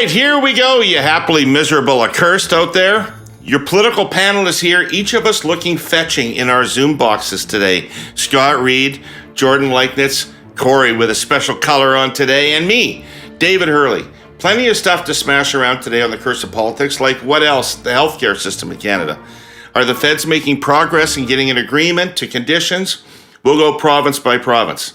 right, here we go, you happily miserable accursed out there. Your political panel is here, each of us looking fetching in our Zoom boxes today. Scott, Reid, Jordan, Leichnitz, Kory with a special color on today, and me, David Herle. Plenty of stuff to smash around today on the curse of politics, like what else? The healthcare system in Canada. Are the feds making progress in getting an agreement to conditions? We'll go province by province.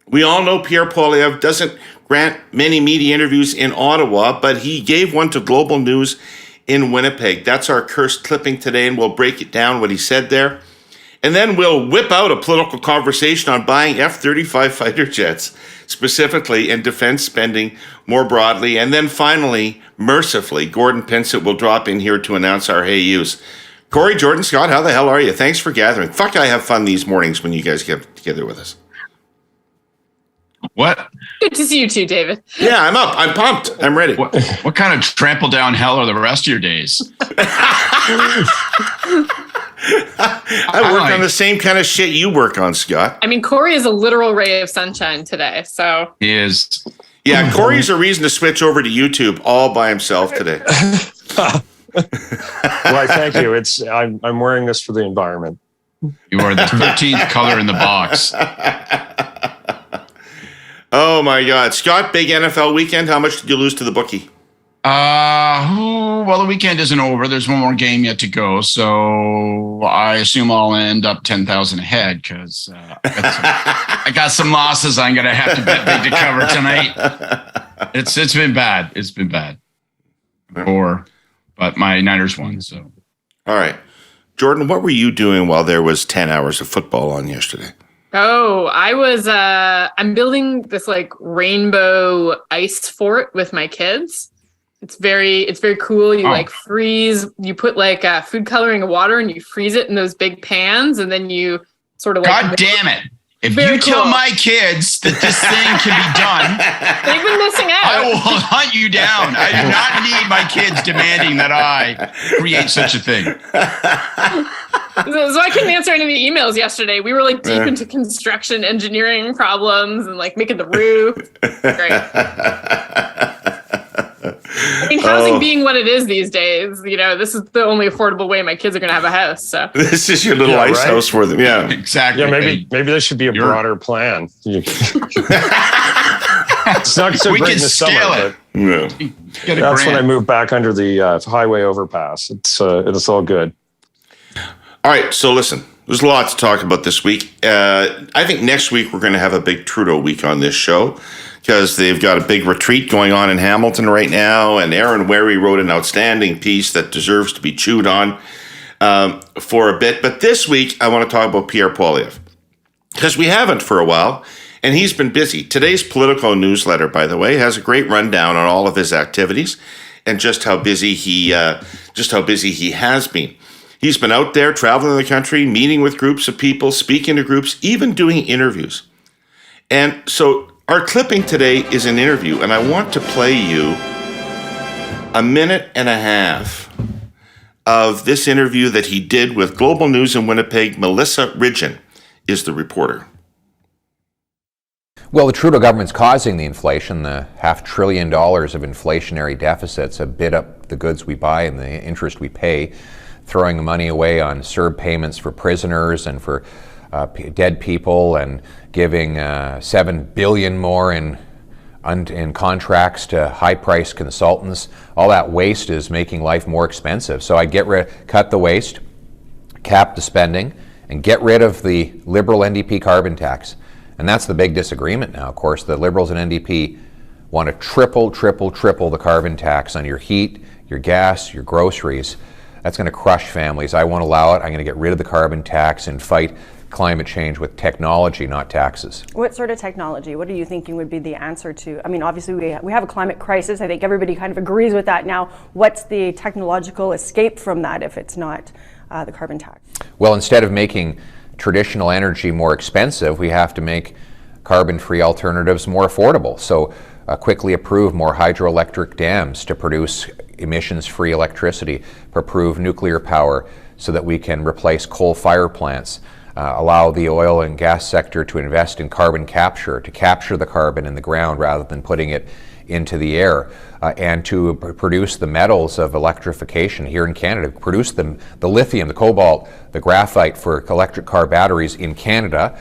We all know Pierre Poilievre doesn't grant many media interviews in Ottawa, but he gave one to Global News in Winnipeg. That's our cursed clipping today, and we'll break it down what he said there. And then we'll whip out a political conversation on buying F-35 fighter jets, specifically, and defense spending more broadly. And then finally, mercifully, Gordon Pinsett will drop in here to announce our Hey Yous. Kory, Jordan, Scott, how the hell are you? Thanks for gathering. Fuck, I have fun these mornings when you guys get together with us. What? Good to see you too, David. Yeah, I'm up. I'm pumped. I'm ready. What kind of trample down hell are the rest of your days? I work on the same kind of shit you work on, Scott. I mean, Kory is a literal ray of sunshine today, so. He is. Yeah, Kory's a reason to switch over to YouTube all by himself today. Why, thank you. I'm wearing this for the environment. You are the 13th color in the box. Oh my God. Scott, big NFL weekend. How much did you lose to the bookie? Well, the weekend isn't over. There's one more game yet to go. So I assume I'll end up 10,000 ahead because I got some losses I'm going to have to bet big to cover tonight. It's been bad. It's been bad. But my Niners won. So. All right. Jordan, what were you doing while there was 10 hours of football on yesterday? Oh, I was, I'm building this like rainbow ice fort with my kids. It's very cool. You you put like food coloring and water and you freeze it in those big pans. And then you sort of God damn it. If you tell my kids that this thing can be done, they've been missing out. I will hunt you down. I do not need my kids demanding that I create such a thing. So I couldn't answer any of the emails yesterday. We were like deep into construction engineering problems and like making the roof. Great. I mean, housing being what it is these days, this is the only affordable way my kids are going to have a house. So this is your little ice house for them. Yeah, exactly. Yeah, maybe there should be a broader plan. It's not so great in the summer, but that's when I moved back under the highway overpass. It's all good. All right, so listen, there's a lot to talk about this week. I think next week we're going to have a big Trudeau week on this show because they've got a big retreat going on in Hamilton right now, and Aaron Wary wrote an outstanding piece that deserves to be chewed on for a bit. But this week, I want to talk about Pierre Poilievre because we haven't for a while, and he's been busy. Today's Politico newsletter, by the way, has a great rundown on all of his activities and just how busy he has been. He's been out there traveling the country, meeting with groups of people, speaking to groups, even doing interviews. And so our clipping today is an interview, and I want to play you a minute and a half of this interview that he did with Global News in Winnipeg. Melissa Ridgen is the reporter. Well, the Trudeau government's causing the inflation. The $500 billion of inflationary deficits have bid up the goods we buy and the interest we pay, throwing the money away on Serb payments for prisoners and for dead people, and giving $7 billion more in contracts to high-priced consultants. All that waste is making life more expensive. So I'd cut the waste, cap the spending, and get rid of the Liberal NDP carbon tax. And that's the big disagreement now. Of course, the Liberals and NDP want to triple the carbon tax on your heat, your gas, your groceries. That's going to crush families. I won't allow it. I'm going to get rid of the carbon tax and fight climate change with technology, not taxes. What sort of technology? What are you thinking would be the answer to? I mean, obviously we have a climate crisis. I think everybody kind of agrees with that now. What's the technological escape from that if it's not the carbon tax? Well, instead of making traditional energy more expensive, we have to make carbon-free alternatives more affordable. So quickly approve more hydroelectric dams to produce emissions-free electricity, approve nuclear power so that we can replace coal fire plants. allow the oil and gas sector to invest in carbon capture, to capture the carbon in the ground rather than putting it into the air, and to produce the metals of electrification here in Canada, produce the lithium, the cobalt, the graphite for electric car batteries in Canada,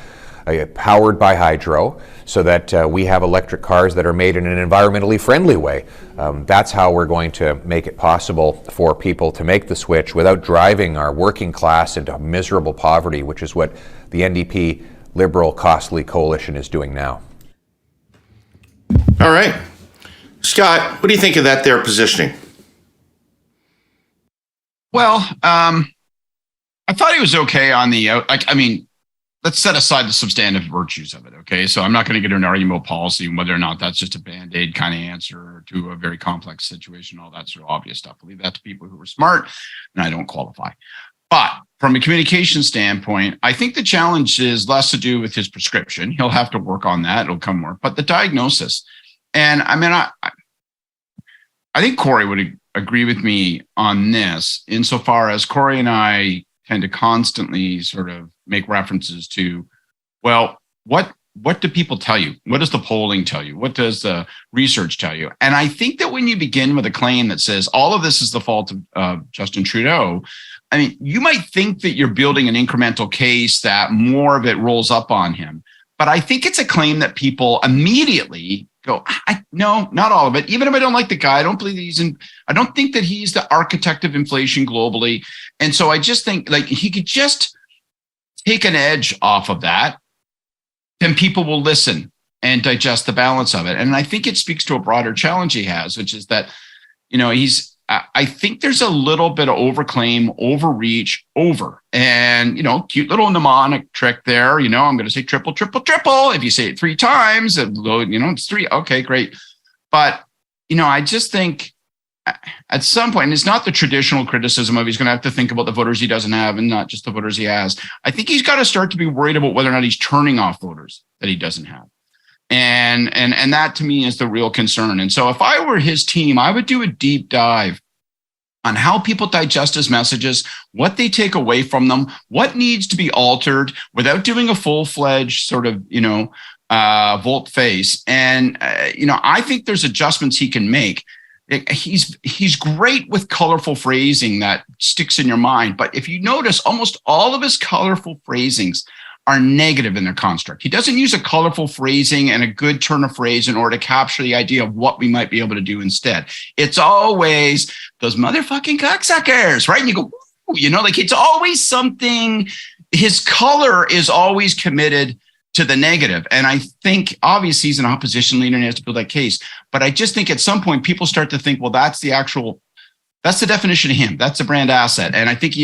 powered by hydro, so that we have electric cars that are made in an environmentally friendly way. That's how we're going to make it possible for people to make the switch without driving our working class into miserable poverty, which is what the NDP Liberal Costly Coalition is doing now. All right. Scott, what do you think of that there positioning? Well, I thought he was okay on the, let's set aside the substantive virtues of it, okay? So I'm not going to get into an argument about policy and whether or not that's just a Band-Aid kind of answer to a very complex situation, all that sort of obvious stuff. I'll leave that to people who are smart, and I don't qualify. But from a communication standpoint, I think the challenge is less to do with his prescription. He'll have to work on that. It'll come more. But the diagnosis. And I think Kory would agree with me on this insofar as Kory and I tend to constantly sort of make references to, well, what do people tell you? What does the polling tell you? What does the research tell you? And I think that when you begin with a claim that says all of this is the fault of Justin Trudeau, I mean, you might think that you're building an incremental case that more of it rolls up on him. But I think it's a claim that people immediately go, no, not all of it. Even if I don't like the guy, I don't believe I don't think that he's the architect of inflation globally. And so I just think like he could just take an edge off of that, then people will listen and digest the balance of it. And I think it speaks to a broader challenge he has, which is that, I think there's a little bit of overclaim, overreach, and, cute little mnemonic trick there. I'm going to say triple, triple, triple. If you say it 3 times, it's 3. Okay, great. But, I just think at some point, and it's not the traditional criticism of he's going to have to think about the voters he doesn't have and not just the voters he has. I think he's got to start to be worried about whether or not he's turning off voters that he doesn't have. And that to me is the real concern. And so if I were his team, I would do a deep dive on how people digest his messages, what they take away from them, what needs to be altered without doing a full-fledged sort of, volte-face. And, I think there's adjustments he can make. He's great with colorful phrasing that sticks in your mind. But if you notice, almost all of his colorful phrasings are negative in their construct. He doesn't use a colorful phrasing and a good turn of phrase in order to capture the idea of what we might be able to do instead. It's always those motherfucking cocksuckers, right? And you go, it's always something. His color is always committed to the negative. And I think obviously he's an opposition leader and he has to build that case. But I just think at some point people start to think, well, that's the definition of him. That's a brand asset. And I think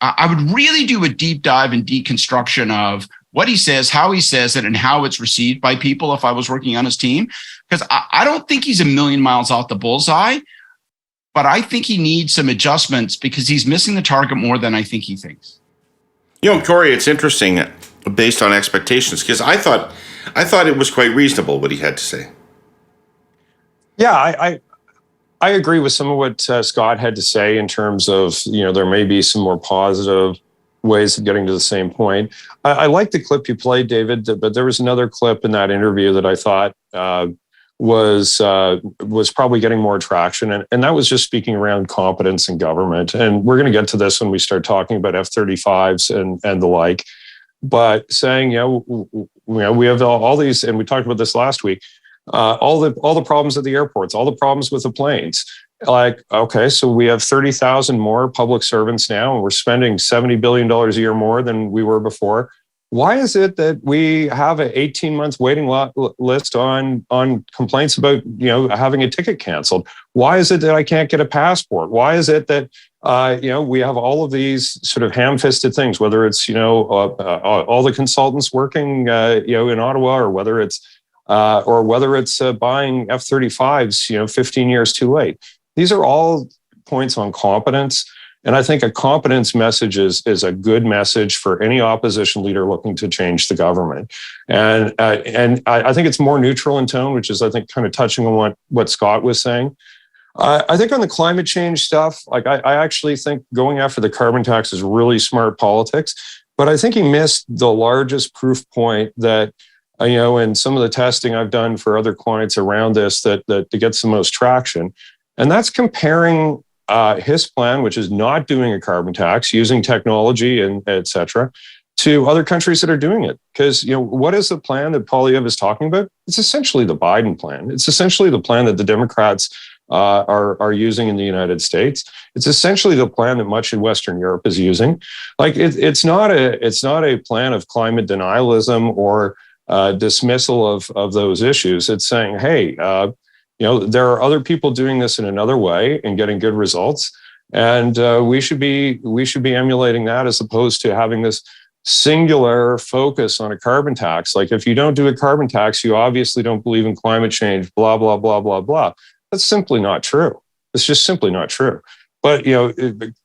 I would really do a deep dive and deconstruction of what he says, how he says it, and how it's received by people if I was working on his team. Because I don't think he's a million miles off the bullseye, but I think he needs some adjustments because he's missing the target more than I think he thinks. Kory, it's interesting based on expectations because I thought it was quite reasonable what he had to say. Yeah, I agree with some of what Scott had to say in terms of, there may be some more positive ways of getting to the same point. I like the clip you played, David, but there was another clip in that interview that I thought was probably getting more traction. And that was just speaking around competence in government. And we're going to get to this when we start talking about F-35s and the like. But saying, we have all these, and we talked about this last week, all the problems at the airports, all the problems with the planes. Like, okay, so we have 30,000 more public servants now, and we're spending $70 billion a year more than we were before. Why is it that we have an 18-month waiting list on complaints about, having a ticket canceled? Why is it that I can't get a passport? Why is it that, we have all of these sort of ham-fisted things, whether it's, all the consultants working, in Ottawa, or whether it's buying F-35s, 15 years too late. These are all points on competence. And I think a competence message is a good message for any opposition leader looking to change the government. And I think it's more neutral in tone, which is, I think, kind of touching on what Scott was saying. I think on the climate change stuff, like I actually think going after the carbon tax is really smart politics. But I think he missed the largest proof point that, and some of the testing I've done for other clients around this that gets the most traction. And that's comparing his plan, which is not doing a carbon tax, using technology and et cetera, to other countries that are doing it. Because, what is the plan that Poilievre is talking about? It's essentially the Biden plan. It's essentially the plan that the Democrats are using in the United States. It's essentially the plan that much of Western Europe is using. Like it's not a plan of climate denialism or dismissal of those issues. It's saying, hey, there are other people doing this in another way and getting good results, and we should be emulating that as opposed to having this singular focus on a carbon tax. Like if you don't do a carbon tax, you obviously don't believe in climate change. Blah blah blah blah blah. That's simply not true. It's just simply not true. But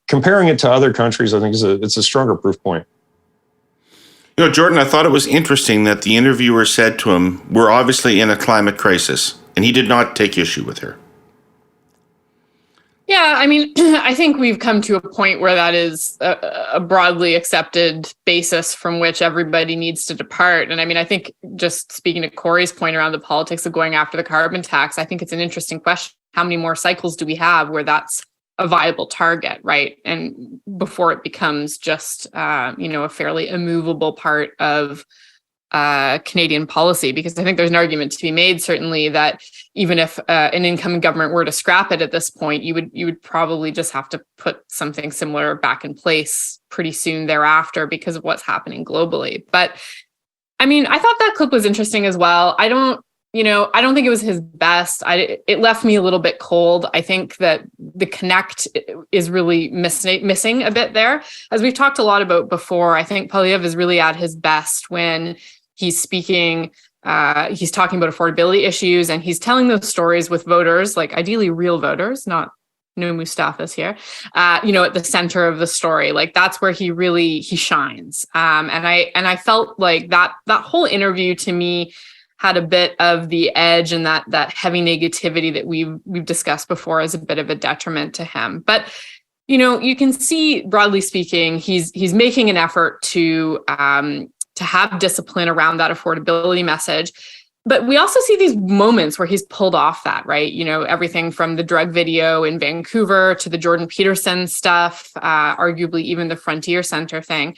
comparing it to other countries, I think it's a stronger proof point. Jordan, I thought it was interesting that the interviewer said to him, "We're obviously in a climate crisis," and he did not take issue with her. Yeah, I mean, I think we've come to a point where that is a broadly accepted basis from which everybody needs to depart. And I mean, I think just speaking to Kory's point around the politics of going after the carbon tax, I think it's an interesting question. How many more cycles do we have where that's a viable target, right? And before it becomes just, a fairly immovable part of Canadian policy, because I think there's an argument to be made, certainly, that even if an incoming government were to scrap it at this point, you would probably just have to put something similar back in place pretty soon thereafter because of what's happening globally. But I mean, I thought that clip was interesting as well. I don't think it was his best. It left me a little bit cold. I think that the connect is really missing a bit there. As we've talked a lot about before, I think Poilievre is really at his best when he's speaking, he's talking about affordability issues, and he's telling those stories with voters, like ideally real voters, no Mustafas here, at the center of the story. Like that's where he shines. And I felt like that whole interview to me had a bit of the edge and that heavy negativity that we've discussed before as a bit of a detriment to him. But you can see, broadly speaking, he's making an effort to have discipline around that affordability message. But we also see these moments where he's pulled off that, right? Everything from the drug video in Vancouver to the Jordan Peterson stuff, arguably even the Frontier Center thing.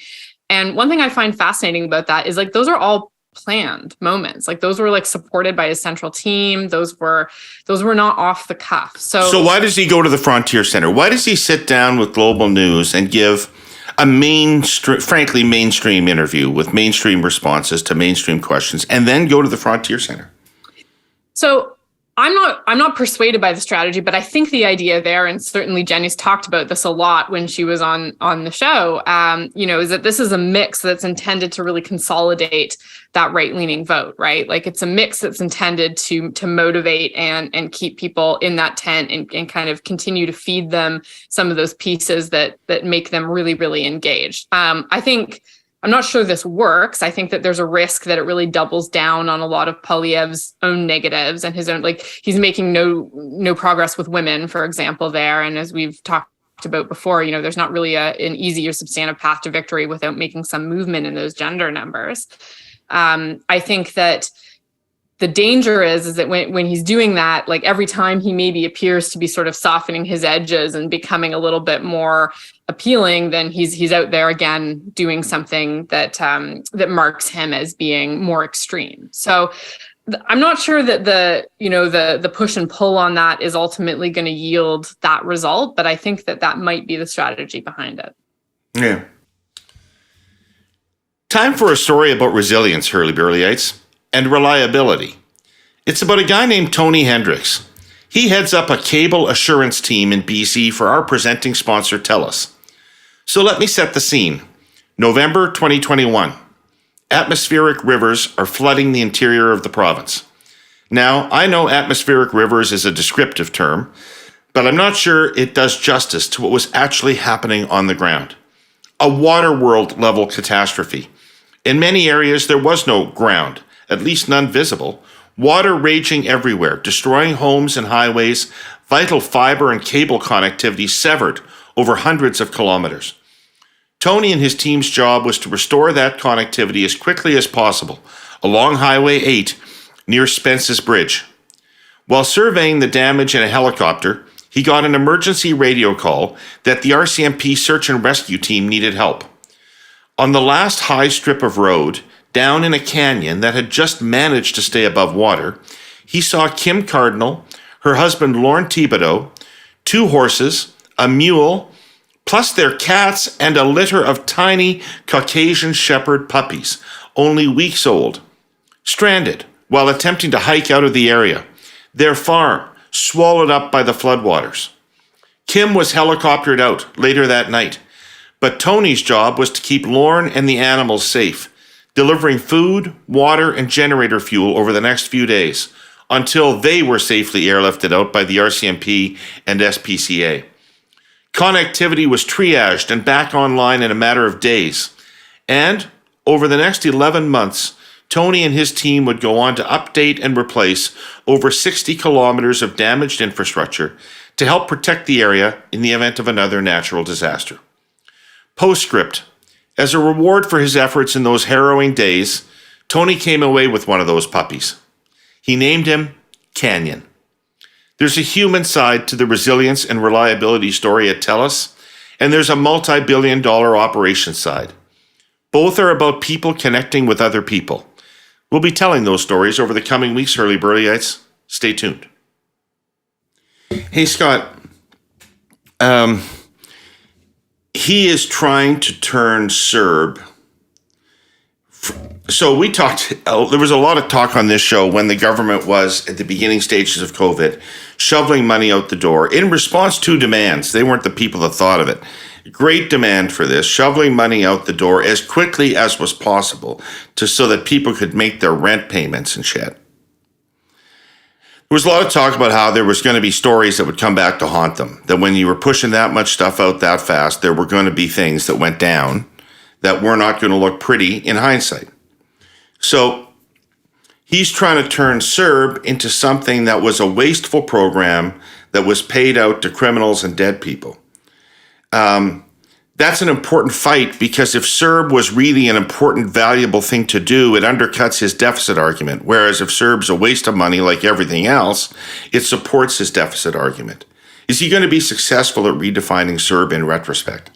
And one thing I find fascinating about that is like those are all planned moments. Like those were like supported by his central team. Those were not off the cuff. So why does he go to the Frontier Center? Why does he sit down with Global News and give a mainstream interview with mainstream responses to mainstream questions, and then go to the Frontier Center? So I'm not persuaded by the strategy, but I think the idea there, and certainly Jenny's talked about this a lot when she was on the show, is that this is a mix that's intended to really consolidate that right-leaning vote, right? Like it's a mix that's intended to motivate and keep people in that tent and kind of continue to feed them some of those pieces that make them really, really engaged. I'm not sure this works. I think that there's a risk that it really doubles down on a lot of Poilievre's own negatives and his own, like he's making no progress with women, for example, there. And as we've talked about before, there's not really an easy or substantive path to victory without making some movement in those gender numbers. I think that the danger is that when he's doing that, like every time he maybe appears to be sort of softening his edges and becoming a little bit more appealing, then he's out there again doing something that marks him as being more extreme. So I'm not sure that the push and pull on that is ultimately going to yield that result, but I think that might be the strategy behind it. Yeah. Time for a story about resilience, Hurley-Burleyites, and reliability. It's about a guy named Tony Hendricks. He heads up a cable assurance team in BC for our presenting sponsor, TELUS. So let me set the scene. November 2021. Atmospheric rivers are flooding the interior of the province. Now, I know atmospheric rivers is a descriptive term, but I'm not sure it does justice to what was actually happening on the ground. A water world level catastrophe. In many areas, there was no ground, at least none visible. Water raging everywhere, destroying homes and highways, vital fiber and cable connectivity severed over hundreds of kilometers. Tony and his team's job was to restore that connectivity as quickly as possible along Highway 8 near Spence's Bridge. While surveying the damage in a helicopter, he got an emergency radio call that the RCMP search and rescue team needed help. On the last high strip of road, down in a canyon that had just managed to stay above water, he saw Kim Cardinal, her husband Lorne Thibodeau, 2 horses, a mule, plus their cats and a litter of tiny Caucasian shepherd puppies, only weeks old, stranded while attempting to hike out of the area. Their farm swallowed up by the floodwaters. Kim was helicoptered out later that night, but Tony's job was to keep Lorne and the animals safe, delivering food, water, and generator fuel over the next few days until they were safely airlifted out by the RCMP and SPCA. Connectivity was triaged and back online in a matter of days. And over the next 11 months, Tony and his team would go on to update and replace over 60 kilometers of damaged infrastructure to help protect the area in the event of another natural disaster. Postscript. As a reward for his efforts in those harrowing days, Tony came away with one of those puppies. He named him Canyon. There's a human side to the resilience and reliability story at TELUS, and there's a multi-billion-dollar operations side. Both are about people connecting with other people. We'll be telling those stories over the coming weeks, Hurley-Burleyites. Stay tuned. Hey, Scott. He is trying to turn Serb. So we talked, there was a lot of talk on this show when the government was, at the beginning stages of COVID, shoveling money out the door in response to demands. They weren't the people that thought of it. Great demand for this, shoveling money out the door as quickly as was possible so that people could make their rent payments and shit. There was a lot of talk about how there was going to be stories that would come back to haunt them, that when you were pushing that much stuff out that fast, there were going to be things that went down that were not going to look pretty in hindsight. So he's trying to turn Serb into something that was a wasteful program that was paid out to criminals and dead people. That's an important fight because if Serb was really an important, valuable thing to do, it undercuts his deficit argument. Whereas if Serb's a waste of money like everything else, it supports his deficit argument. Is he going to be successful at redefining Serb in retrospect?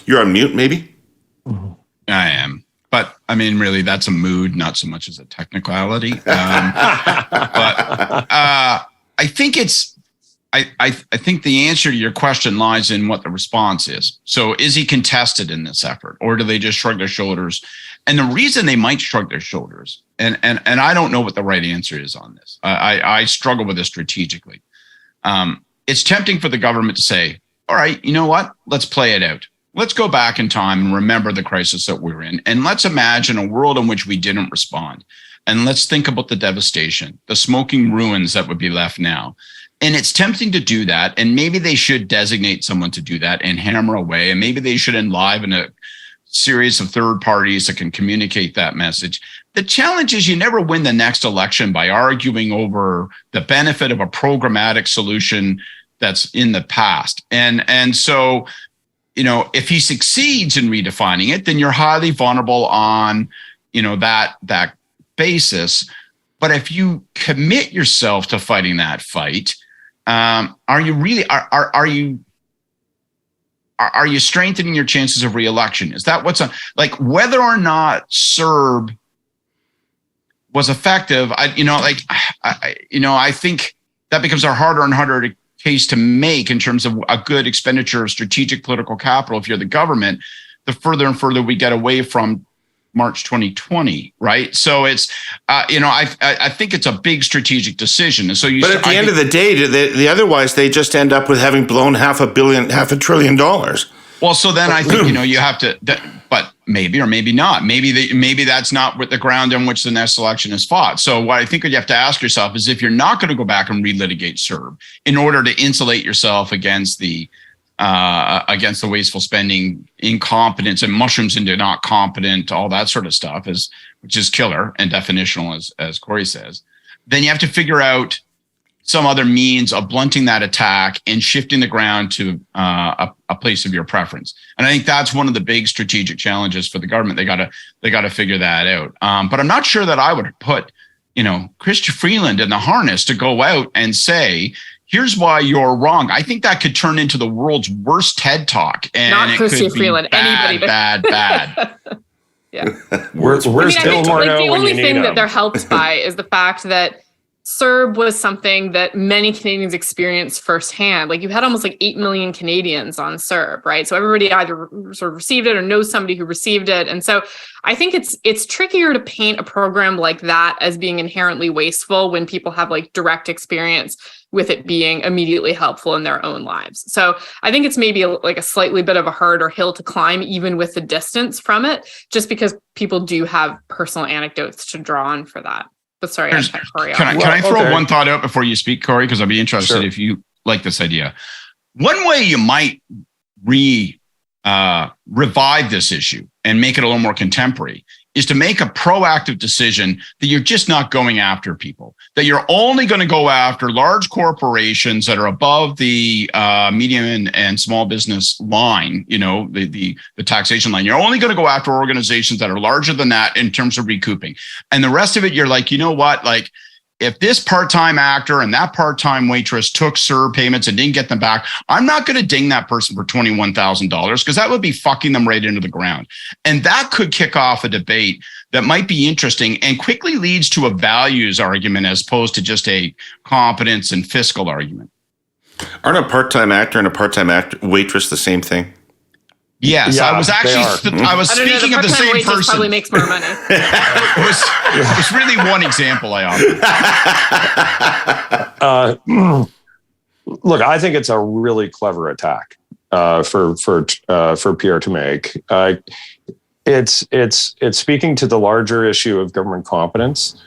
You're on mute, maybe? I am. But I mean, really, that's a mood, not so much as a technicality. But I think I think the answer to your question lies in what the response is. So is he contested in this effort, or do they just shrug their shoulders? And the reason they might shrug their shoulders, and I don't know what the right answer is on this. I struggle with this strategically. It's tempting for the government to say, all right, you know what? Let's play it out. Let's go back in time and remember the crisis that we're in. And let's imagine a world in which we didn't respond. And let's think about the devastation, the smoking ruins that would be left now. And it's tempting to do that. And maybe they should designate someone to do that and hammer away. And maybe they should enliven a series of third parties that can communicate that message. The challenge is you never win the next election by arguing over the benefit of a programmatic solution that's in the past. And so, you know, if he succeeds in redefining it, then you're highly vulnerable on, you know, that basis. But if you commit yourself to fighting that fight, are you really are you strengthening your chances of re-election? Is that what's on? Like, whether or not Serb was effective, I think that becomes a harder and harder case to make in terms of a good expenditure of strategic political capital. If you're the government, the further and further we get away from March 2020, right? So it's, I think it's a big strategic decision. And so but at the end of the day, the otherwise they just end up with having blown $500 billion. Well, so then I think, you have to, but maybe or maybe not. Maybe that's not what the ground on which the next election is fought. So what I think you have to ask yourself is if you're not going to go back and relitigate Serb in order to insulate yourself against the wasteful spending, incompetence, and mushrooms into not competent, all that sort of stuff, which is killer and definitional, as Kory says, then you have to figure out some other means of blunting that attack and shifting the ground to a place of your preference. And I think that's one of the big strategic challenges for the government. They got to figure that out. But I'm not sure that I would put, Chrystia Freeland in the harness to go out and say, here's why you're wrong. I think that could turn into the world's worst TED Talk. And not it Chrystia could be Freeland, bad, anybody. bad. Yeah. Where's I think Gilmore the when only you thing need that him? they're helped by is the fact that Serb was something that many Canadians experienced firsthand. Like you had almost like 8 million Canadians on Serb, right? So everybody either sort of received it or knows somebody who received it. And so I think it's trickier to paint a program like that as being inherently wasteful when people have like direct experience with it being immediately helpful in their own lives. So I think it's maybe like a slightly bit of a harder hill to climb, even with the distance from it, just because people do have personal anecdotes to draw on for that. But sorry, I cut Kory off. Can I throw okay. one thought out before you speak, Kory? Because I'd be interested if you like this idea. One way you might revive this issue and make it a little more contemporary is to make a proactive decision that you're just not going after people, that you're only going to go after large corporations that are above the medium and small business line, the taxation line. You're only going to go after organizations that are larger than that in terms of recouping. And the rest of it, you're like, you know what? Like, if this part-time actor and that part-time waitress took Serb payments and didn't get them back, I'm not going to ding that person for $21,000 because that would be fucking them right into the ground. And that could kick off a debate that might be interesting and quickly leads to a values argument as opposed to just a competence and fiscal argument. Aren't a part-time actor and a part-time waitress the same thing? Yes, Yeah, I was actually I was speaking of the same person. Probably makes more money. it was really one example I offered. Look, I think it's a really clever attack for Pierre to make. It's speaking to the larger issue of government competence.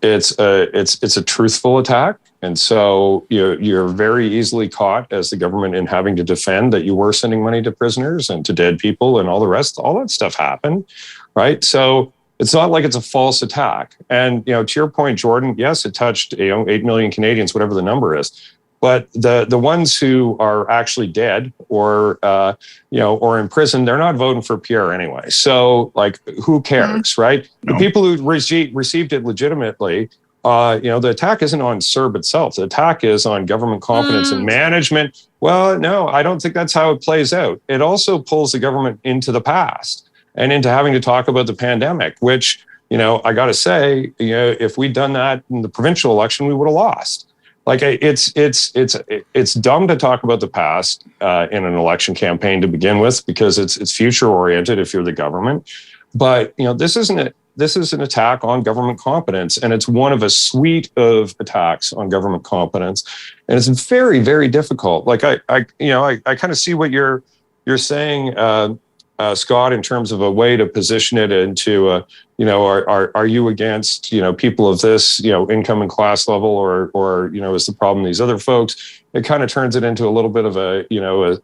It's a truthful attack. And so you're very easily caught as the government in having to defend that you were sending money to prisoners and to dead people and all the rest. All that stuff happened, right? So it's not like it's a false attack. And to your point, Jordan, yes, it touched 8 million Canadians, whatever the number is. But the ones who are actually dead or or in prison, they're not voting for Pierre anyway. So like, who cares, right? No. The people who received it legitimately. The attack isn't on Serb itself. The attack is on government competence and management. Well, no, I don't think that's how it plays out. It also pulls the government into the past and into having to talk about the pandemic, which, I got to say, if we'd done that in the provincial election, we would have lost. Like it's dumb to talk about the past in an election campaign to begin with, because it's future oriented if you're the government. But, this is an attack on government competence, and it's one of a suite of attacks on government competence, and it's very, very difficult. Like I kind of see what you're saying, Scott, in terms of a way to position it into, are you against people of this income and class level, or is the problem these other folks? It kind of turns it into a little bit of a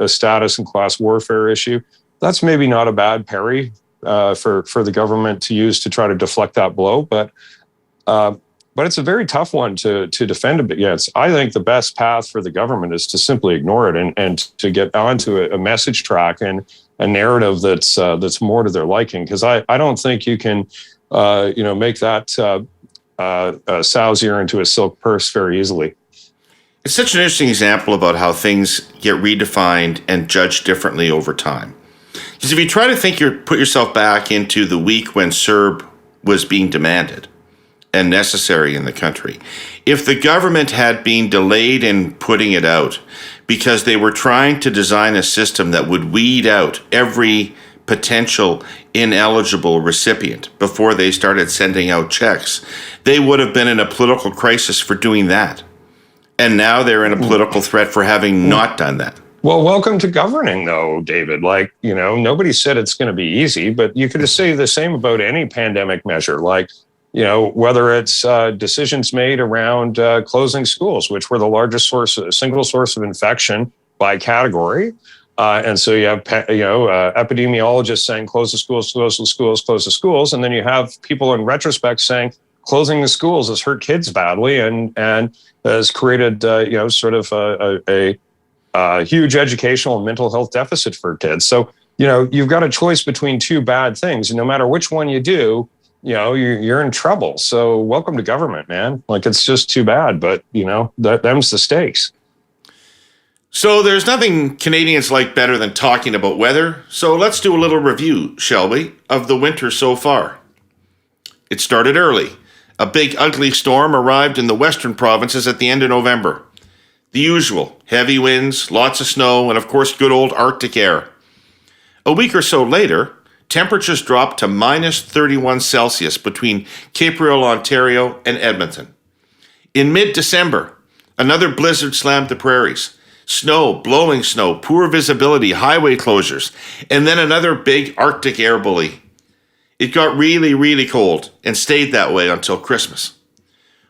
status and class warfare issue. That's maybe not a bad parry for the government to use to try to deflect that blow, but it's a very tough one to defend against. I think the best path for the government is to simply ignore it and to get onto a message track and a narrative that's more to their liking. Because I don't think you can make that sow's ear into a silk purse very easily. It's such an interesting example about how things get redefined and judged differently over time. Because if you try to put yourself back into the week when Serb was being demanded and necessary in the country, if the government had been delayed in putting it out because they were trying to design a system that would weed out every potential ineligible recipient before they started sending out checks, they would have been in a political crisis for doing that. And now they're in a political threat for having not done that. Well, welcome to governing, though, David. Like, nobody said it's going to be easy, but you could just say the same about any pandemic measure. Like, whether it's decisions made around closing schools, which were the largest single source of infection by category. And so you have, epidemiologists saying, close the schools, close the schools, close the schools. And then you have people in retrospect saying, closing the schools has hurt kids badly and has created, sort of a huge educational and mental health deficit for kids. So, you've got a choice between two bad things. And no matter which one you do, you're in trouble. So welcome to government, man. Like, it's just too bad, but them's the stakes. So there's nothing Canadians like better than talking about weather. So let's do a little review, shall we, of the winter so far. It started early. A big ugly storm arrived in the western provinces at the end of November. The usual, heavy winds, lots of snow, and of course good old Arctic air. A week or so later, temperatures dropped to minus 31 Celsius between Cape-Breton, Ontario and Edmonton. In mid-December, another blizzard slammed the prairies. Snow, blowing snow, poor visibility, highway closures, and then another big Arctic air bully. It got really, really cold and stayed that way until Christmas.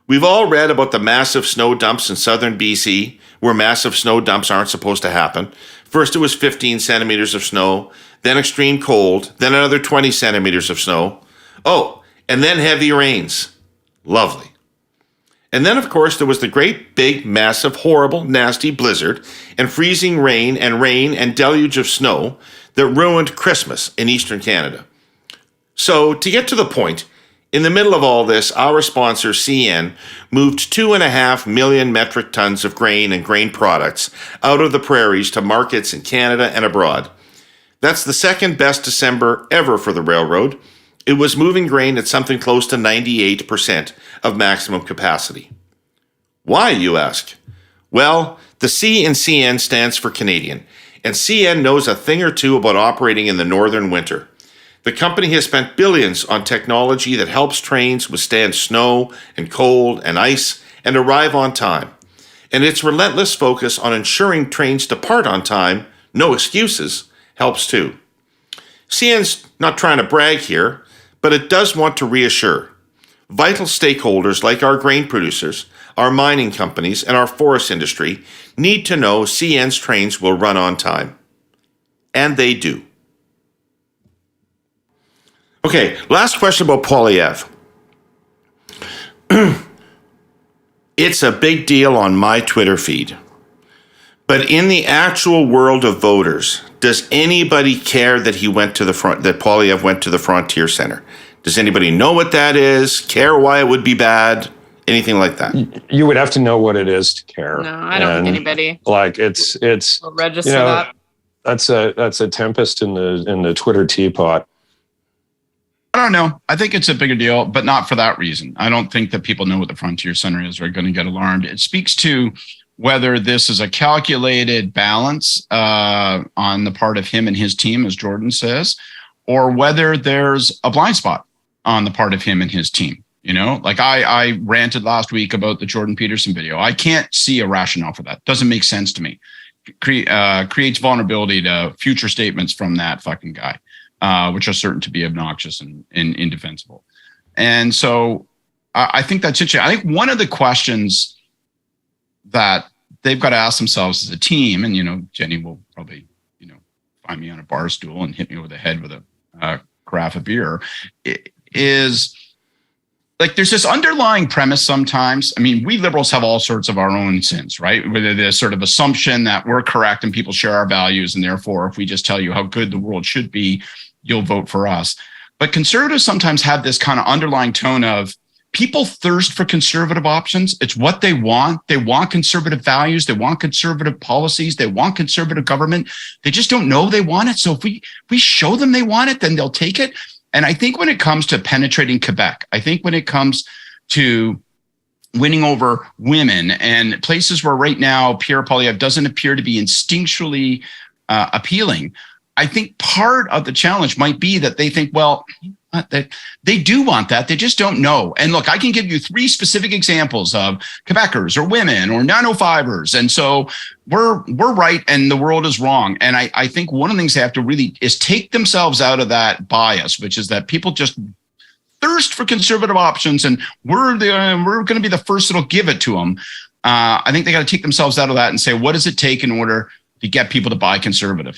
We've all read about the massive snow dumps in southern BC, where massive snow dumps aren't supposed to happen. First it was 15 centimeters of snow, then extreme cold, then another 20 centimeters of snow. Oh, and then heavy rains. Lovely. And then, of course, there was the great, big, massive, horrible, nasty blizzard and freezing rain and deluge of snow that ruined Christmas in Eastern Canada. So, to get to the point, in the middle of all this, our sponsor, CN, moved 2.5 million metric tons of grain and grain products out of the prairies to markets in Canada and abroad. That's the second best December ever for the railroad. It was moving grain at something close to 98% of maximum capacity. Why, you ask? Well, the C in CN stands for Canadian, and CN knows a thing or two about operating in the northern winter. The company has spent billions on technology that helps trains withstand snow and cold and ice and arrive on time. And its relentless focus on ensuring trains depart on time, no excuses, helps too. CN's not trying to brag here, but it does want to reassure. Vital stakeholders like our grain producers, our mining companies, and our forest industry need to know CN's trains will run on time. And they do. Okay, last question about Poilievre. It's a big deal on my Twitter feed. But in the actual world of voters, does anybody care that that Poilievre went to the Frontier Center? Does anybody know what that is? Care why it would be bad? Anything like that? You would have to know what it is to care. No, I don't think anybody. Like it's will register that. That's a tempest in the Twitter teapot. I don't know. I think it's a bigger deal, but not for that reason. I don't think that people know what the Frontier Center is or are going to get alarmed. It speaks to whether this is a calculated balance on the part of him and his team, as Jordan says, or whether there's a blind spot on the part of him and his team. Like I ranted last week about the Jordan Peterson video. I can't see a rationale for that. Doesn't make sense to me. Creates vulnerability to future statements from that fucking guy, which are certain to be obnoxious and indefensible. And so I think that's interesting. I think one of the questions that they've got to ask themselves as a team, and, Jenny will probably, find me on a bar stool and hit me over the head with a carafe of beer, is like there's this underlying premise sometimes. I mean, we liberals have all sorts of our own sins, right? Whether there's sort of assumption that we're correct and people share our values, and therefore, if we just tell you how good the world should be, you'll vote for us. But conservatives sometimes have this kind of underlying tone of people thirst for conservative options. It's what they want. They want conservative values. They want conservative policies. They want conservative government. They just don't know they want it. So if we show them they want it, then they'll take it. And I think when it comes to penetrating Quebec, I think when it comes to winning over women and places where right now Pierre Poilievre doesn't appear to be instinctually appealing, I think part of the challenge might be that they think, well, they do want that. They just don't know. And look, I can give you 3 specific examples of Quebecers or women or 905ers. And so we're right and the world is wrong. And I think one of the things they have to really is take themselves out of that bias, which is that people just thirst for conservative options and we're going to be the first that'll give it to them. I think they got to take themselves out of that and say, what does it take in order to get people to buy conservative?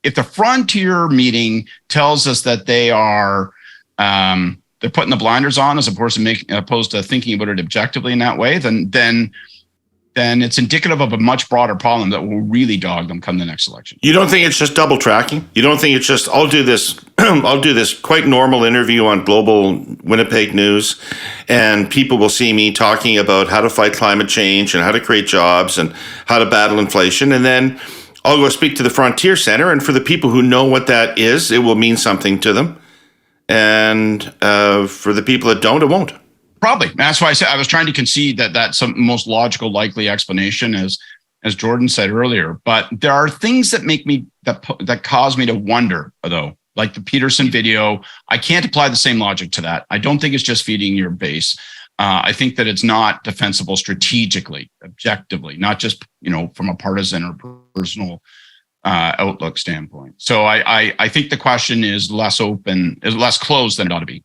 If the Frontier meeting tells us that they are they're putting the blinders on as opposed to thinking about it objectively in that way, then it's indicative of a much broader problem that will really dog them come the next election. You don't think it's just double tracking? You don't think it's just, I'll do this quite normal interview on Global Winnipeg News, and people will see me talking about how to fight climate change and how to create jobs and how to battle inflation, and then I'll go speak to the Frontier Center, and for the people who know what that is, it will mean something to them. And for the people that don't, it won't. Probably. That's why I said I was trying to concede that that's the most logical, likely explanation, as Jordan said earlier. But there are things that make me that cause me to wonder, though, like the Peterson video. I can't apply the same logic to that. I don't think it's just feeding your base. I think that it's not defensible strategically, objectively, not just from a partisan or personal outlook standpoint. So I think the question is less closed than it ought to be.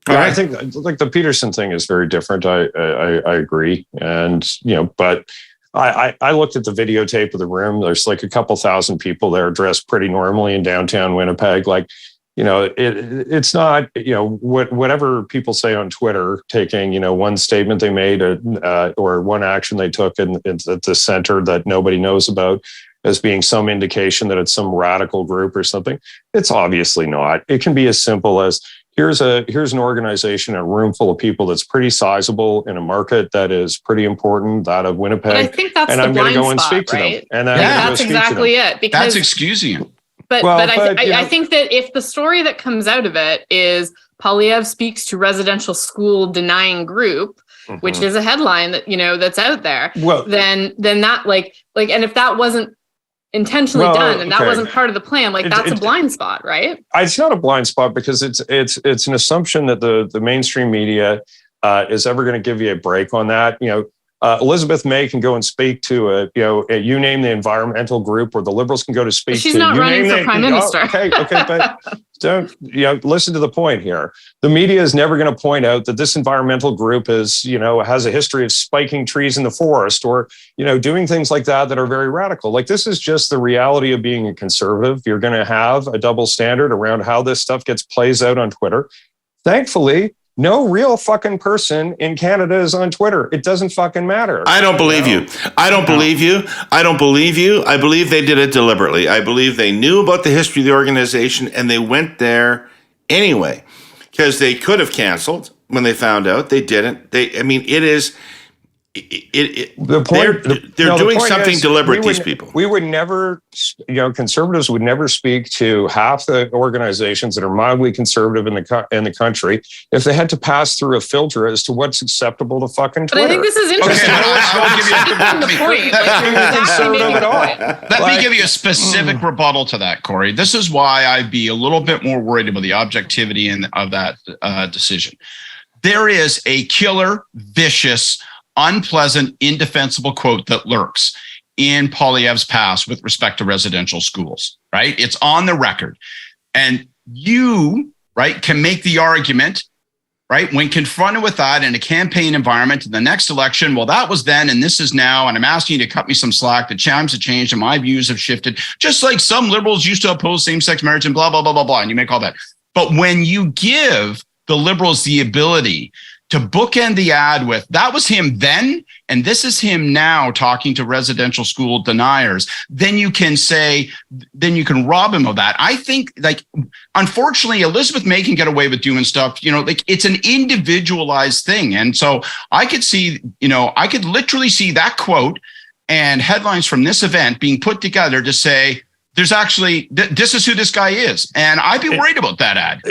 Yeah, I think like the Peterson thing is very different. I agree. And, but I looked at the videotape of the room. There's like a couple thousand people there dressed pretty normally in downtown Winnipeg. Like, it's not, whatever people say on Twitter, taking, one statement they made or one action they took at the center that nobody knows about as being some indication that it's some radical group or something. It's obviously not. It can be as simple as, here's an organization, a room full of people that's pretty sizable in a market that is pretty important, that of Winnipeg. But I think that's and the I'm going to go and spot, speak to right? them. And that's exactly it. Because that's excusing it. But I think that if the story that comes out of it is Poilievre speaks to residential school denying group, which is a headline that that's out there, then that and if that wasn't intentionally done and that wasn't part of the plan, that's a blind spot, right? It's not a blind spot because it's an assumption that the mainstream media is ever going to give you a break on that. Elizabeth May can go and speak to you name the environmental group, or the Liberals can go to speak. But she's not running for prime minister. Okay, but don't listen to the point here. The media is never going to point out that this environmental group is has a history of spiking trees in the forest, or doing things like that are very radical. Like, this is just the reality of being a conservative. You're going to have a double standard around how this stuff plays out on Twitter. Thankfully, no real fucking person in Canada is on Twitter. It doesn't fucking matter. I don't believe you. I don't believe you. I don't believe you. I believe they did it deliberately. I believe they knew about the history of the organization and they went there anyway, because they could have canceled when they found out. They didn't. The point, they're doing something deliberate, these people. We would never, conservatives would never speak to half the organizations that are mildly conservative in the country if they had to pass through a filter as to what's acceptable to fucking Twitter. But I think this is interesting. Let me give you a specific rebuttal to that, Kory. This is why I'd be a little bit more worried about the objectivity of that decision. There is a killer, vicious, unpleasant, indefensible quote that lurks in Poilievre's past with respect to residential schools, right? It's on the record. And you, right, can make the argument, right, when confronted with that in a campaign environment in the next election, well, that was then and this is now, and I'm asking you to cut me some slack. The times have changed and my views have shifted, just like some Liberals used to oppose same-sex marriage and blah, blah, blah, blah, blah, and you make all that. But when you give the Liberals the ability to bookend the ad with, that was him then, and this is him now talking to residential school deniers, then you can rob him of that. I think, unfortunately, Elizabeth May can get away with doing stuff, it's an individualized thing. And so I could literally see that quote and headlines from this event being put together to say, there's actually, this is who this guy is. And I'd be worried about that ad.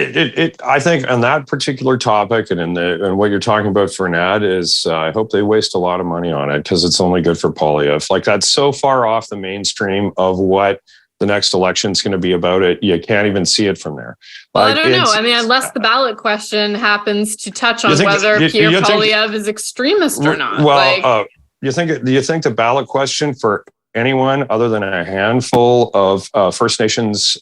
I think on that particular topic and what you're talking about for an ad is, I hope they waste a lot of money on it because it's only good for Poilievre. That's so far off the mainstream of what the next election is going to be about it. You can't even see it from there. Well, I don't know. I mean, unless the ballot question happens to touch on whether Pierre Poilievre is extremist or not. Well, do you think the ballot question for anyone other than a handful of First Nations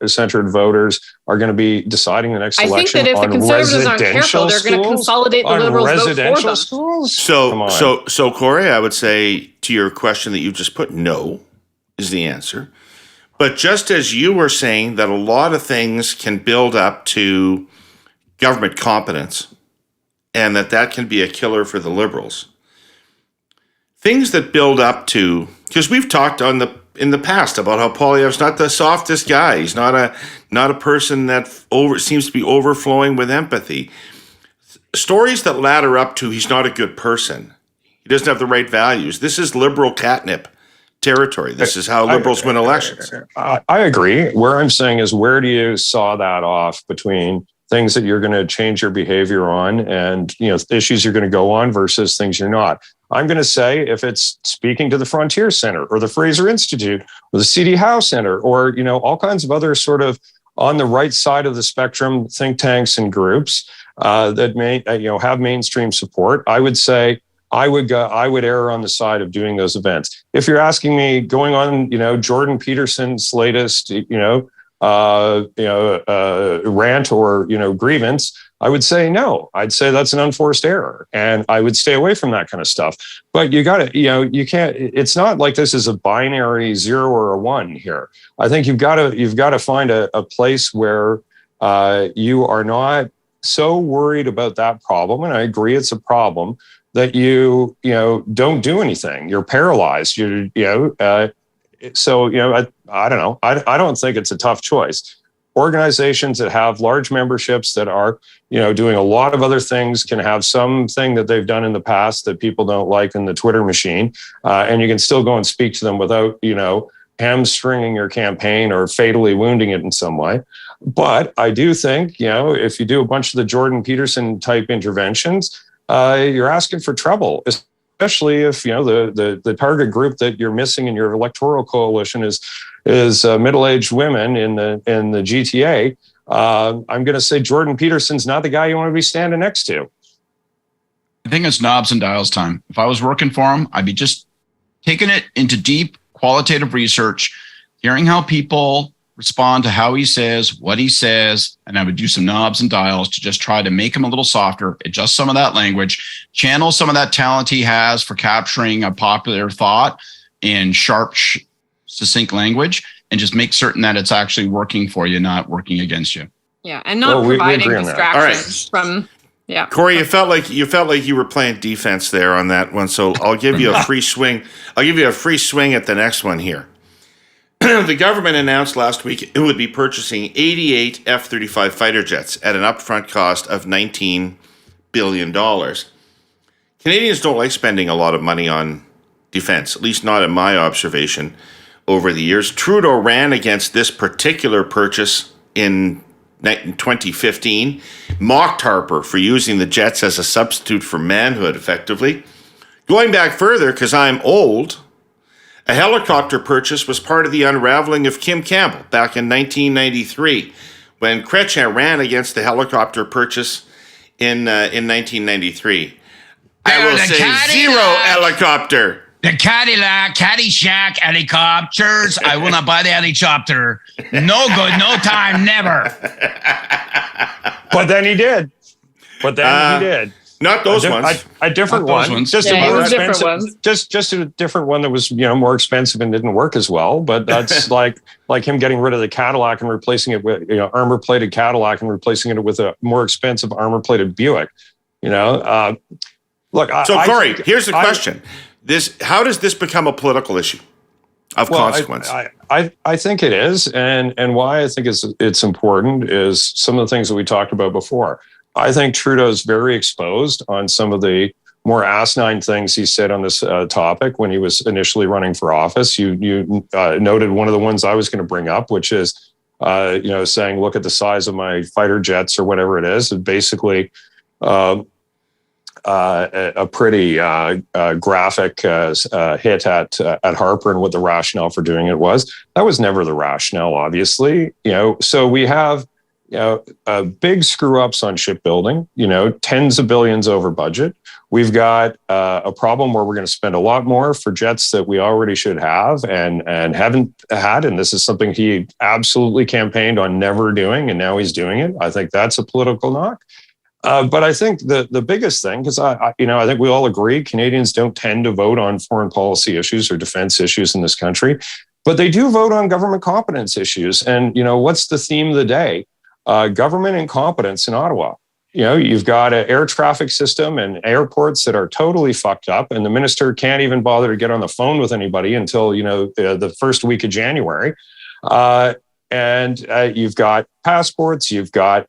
centered voters are going to be deciding the next election? I think that if the Conservatives aren't careful, they're going to consolidate the Liberals' vote for them. Schools? So Kory, I would say to your question that you just put, no is the answer. But just as you were saying that a lot of things can build up to government competence, and that can be a killer for the Liberals. Things that build up to, because we've talked in the past about how Poilievre's not the softest guy. He's not a person that seems to be overflowing with empathy. Stories that ladder up to he's not a good person. He doesn't have the right values. This is Liberal catnip territory. This is how Liberals win elections. I agree. Where I'm saying is, where do you saw that off between things that you're going to change your behavior on and issues you're going to go on versus things you're not? I'm going to say if it's speaking to the Frontier Center or the Fraser Institute or the CD Howe Center or all kinds of other sort of on the right side of the spectrum think tanks and groups that may have mainstream support, I would say I would err on the side of doing those events. If you're asking me going on, Jordan Peterson's latest, rant or grievance, I would say no. I'd say that's an unforced error, and I would stay away from that kind of stuff. But you got to, you can't. It's not like this is a binary 0 or a 1 here. I think you've got to find a place where you are not so worried about that problem, and I agree it's a problem, that you don't do anything. You're paralyzed. I don't know. I don't think it's a tough choice. Organizations that have large memberships that are, doing a lot of other things can have something that they've done in the past that people don't like in the Twitter machine, and you can still go and speak to them without, hamstringing your campaign or fatally wounding it in some way. But I do think, if you do a bunch of the Jordan Peterson type interventions, you're asking for trouble, especially if the target group that you're missing in your electoral coalition is middle-aged women in the GTA. I'm going to say Jordan Peterson's not the guy you want to be standing next to. I think it's knobs and dials time. If I was working for him, I'd be just taking it into deep qualitative research, hearing how people respond to how he says, what he says, and I would do some knobs and dials to just try to make him a little softer, adjust some of that language, channel some of that talent he has for capturing a popular thought in sharp, succinct language, and just make certain that it's actually working for you, not working against you. Yeah, and not providing distractions from. Yeah, Kory, you felt like you were playing defense there on that one, so I'll give you a free swing. I'll give you a free swing at the next one here. The government announced last week it would be purchasing 88 F-35 fighter jets at an upfront cost of $19 billion. Canadians don't like spending a lot of money on defense, at least not in my observation over the years. Trudeau ran against this particular purchase in 2015, mocked Harper for using the jets as a substitute for manhood, effectively. Going back further, because I'm old, a helicopter purchase was part of the unraveling of Kim Campbell back in 1993, when Chrétien ran against the helicopter purchase in 1993. I will say zero helicopter. The Cadillac, Caddyshack helicopters. I will not buy the helicopter. No good, no time, never. But then he did. Not those ones. A different one. Just a more expensive. Just a different one that was more expensive and didn't work as well. But that's like him getting rid of the Cadillac and replacing it with armor plated Cadillac and replacing it with a more expensive armor plated Buick. Look. So Kory, here's the question. How does this become a political issue of consequence? I think it is, and why I think it's important is some of the things that we talked about before. I think Trudeau's very exposed on some of the more asinine things he said on this topic when he was initially running for office. You noted one of the ones I was going to bring up, which is saying, look at the size of my fighter jets or whatever it is. It basically. A pretty graphic hit at Harper and what the rationale for doing it was. That was never the rationale, obviously. So we have big screw ups on shipbuilding. Tens of billions over budget. We've got a problem where we're going to spend a lot more for jets that we already should have and haven't had. And this is something he absolutely campaigned on never doing, and now he's doing it. I think that's a political knock. But I think the biggest thing, because I think we all agree, Canadians don't tend to vote on foreign policy issues or defense issues in this country, but they do vote on government competence issues. And what's the theme of the day? Government incompetence in Ottawa. you've got an air traffic system and airports that are totally fucked up, and the minister can't even bother to get on the phone with anybody until the first week of January. And you've got passports, you've got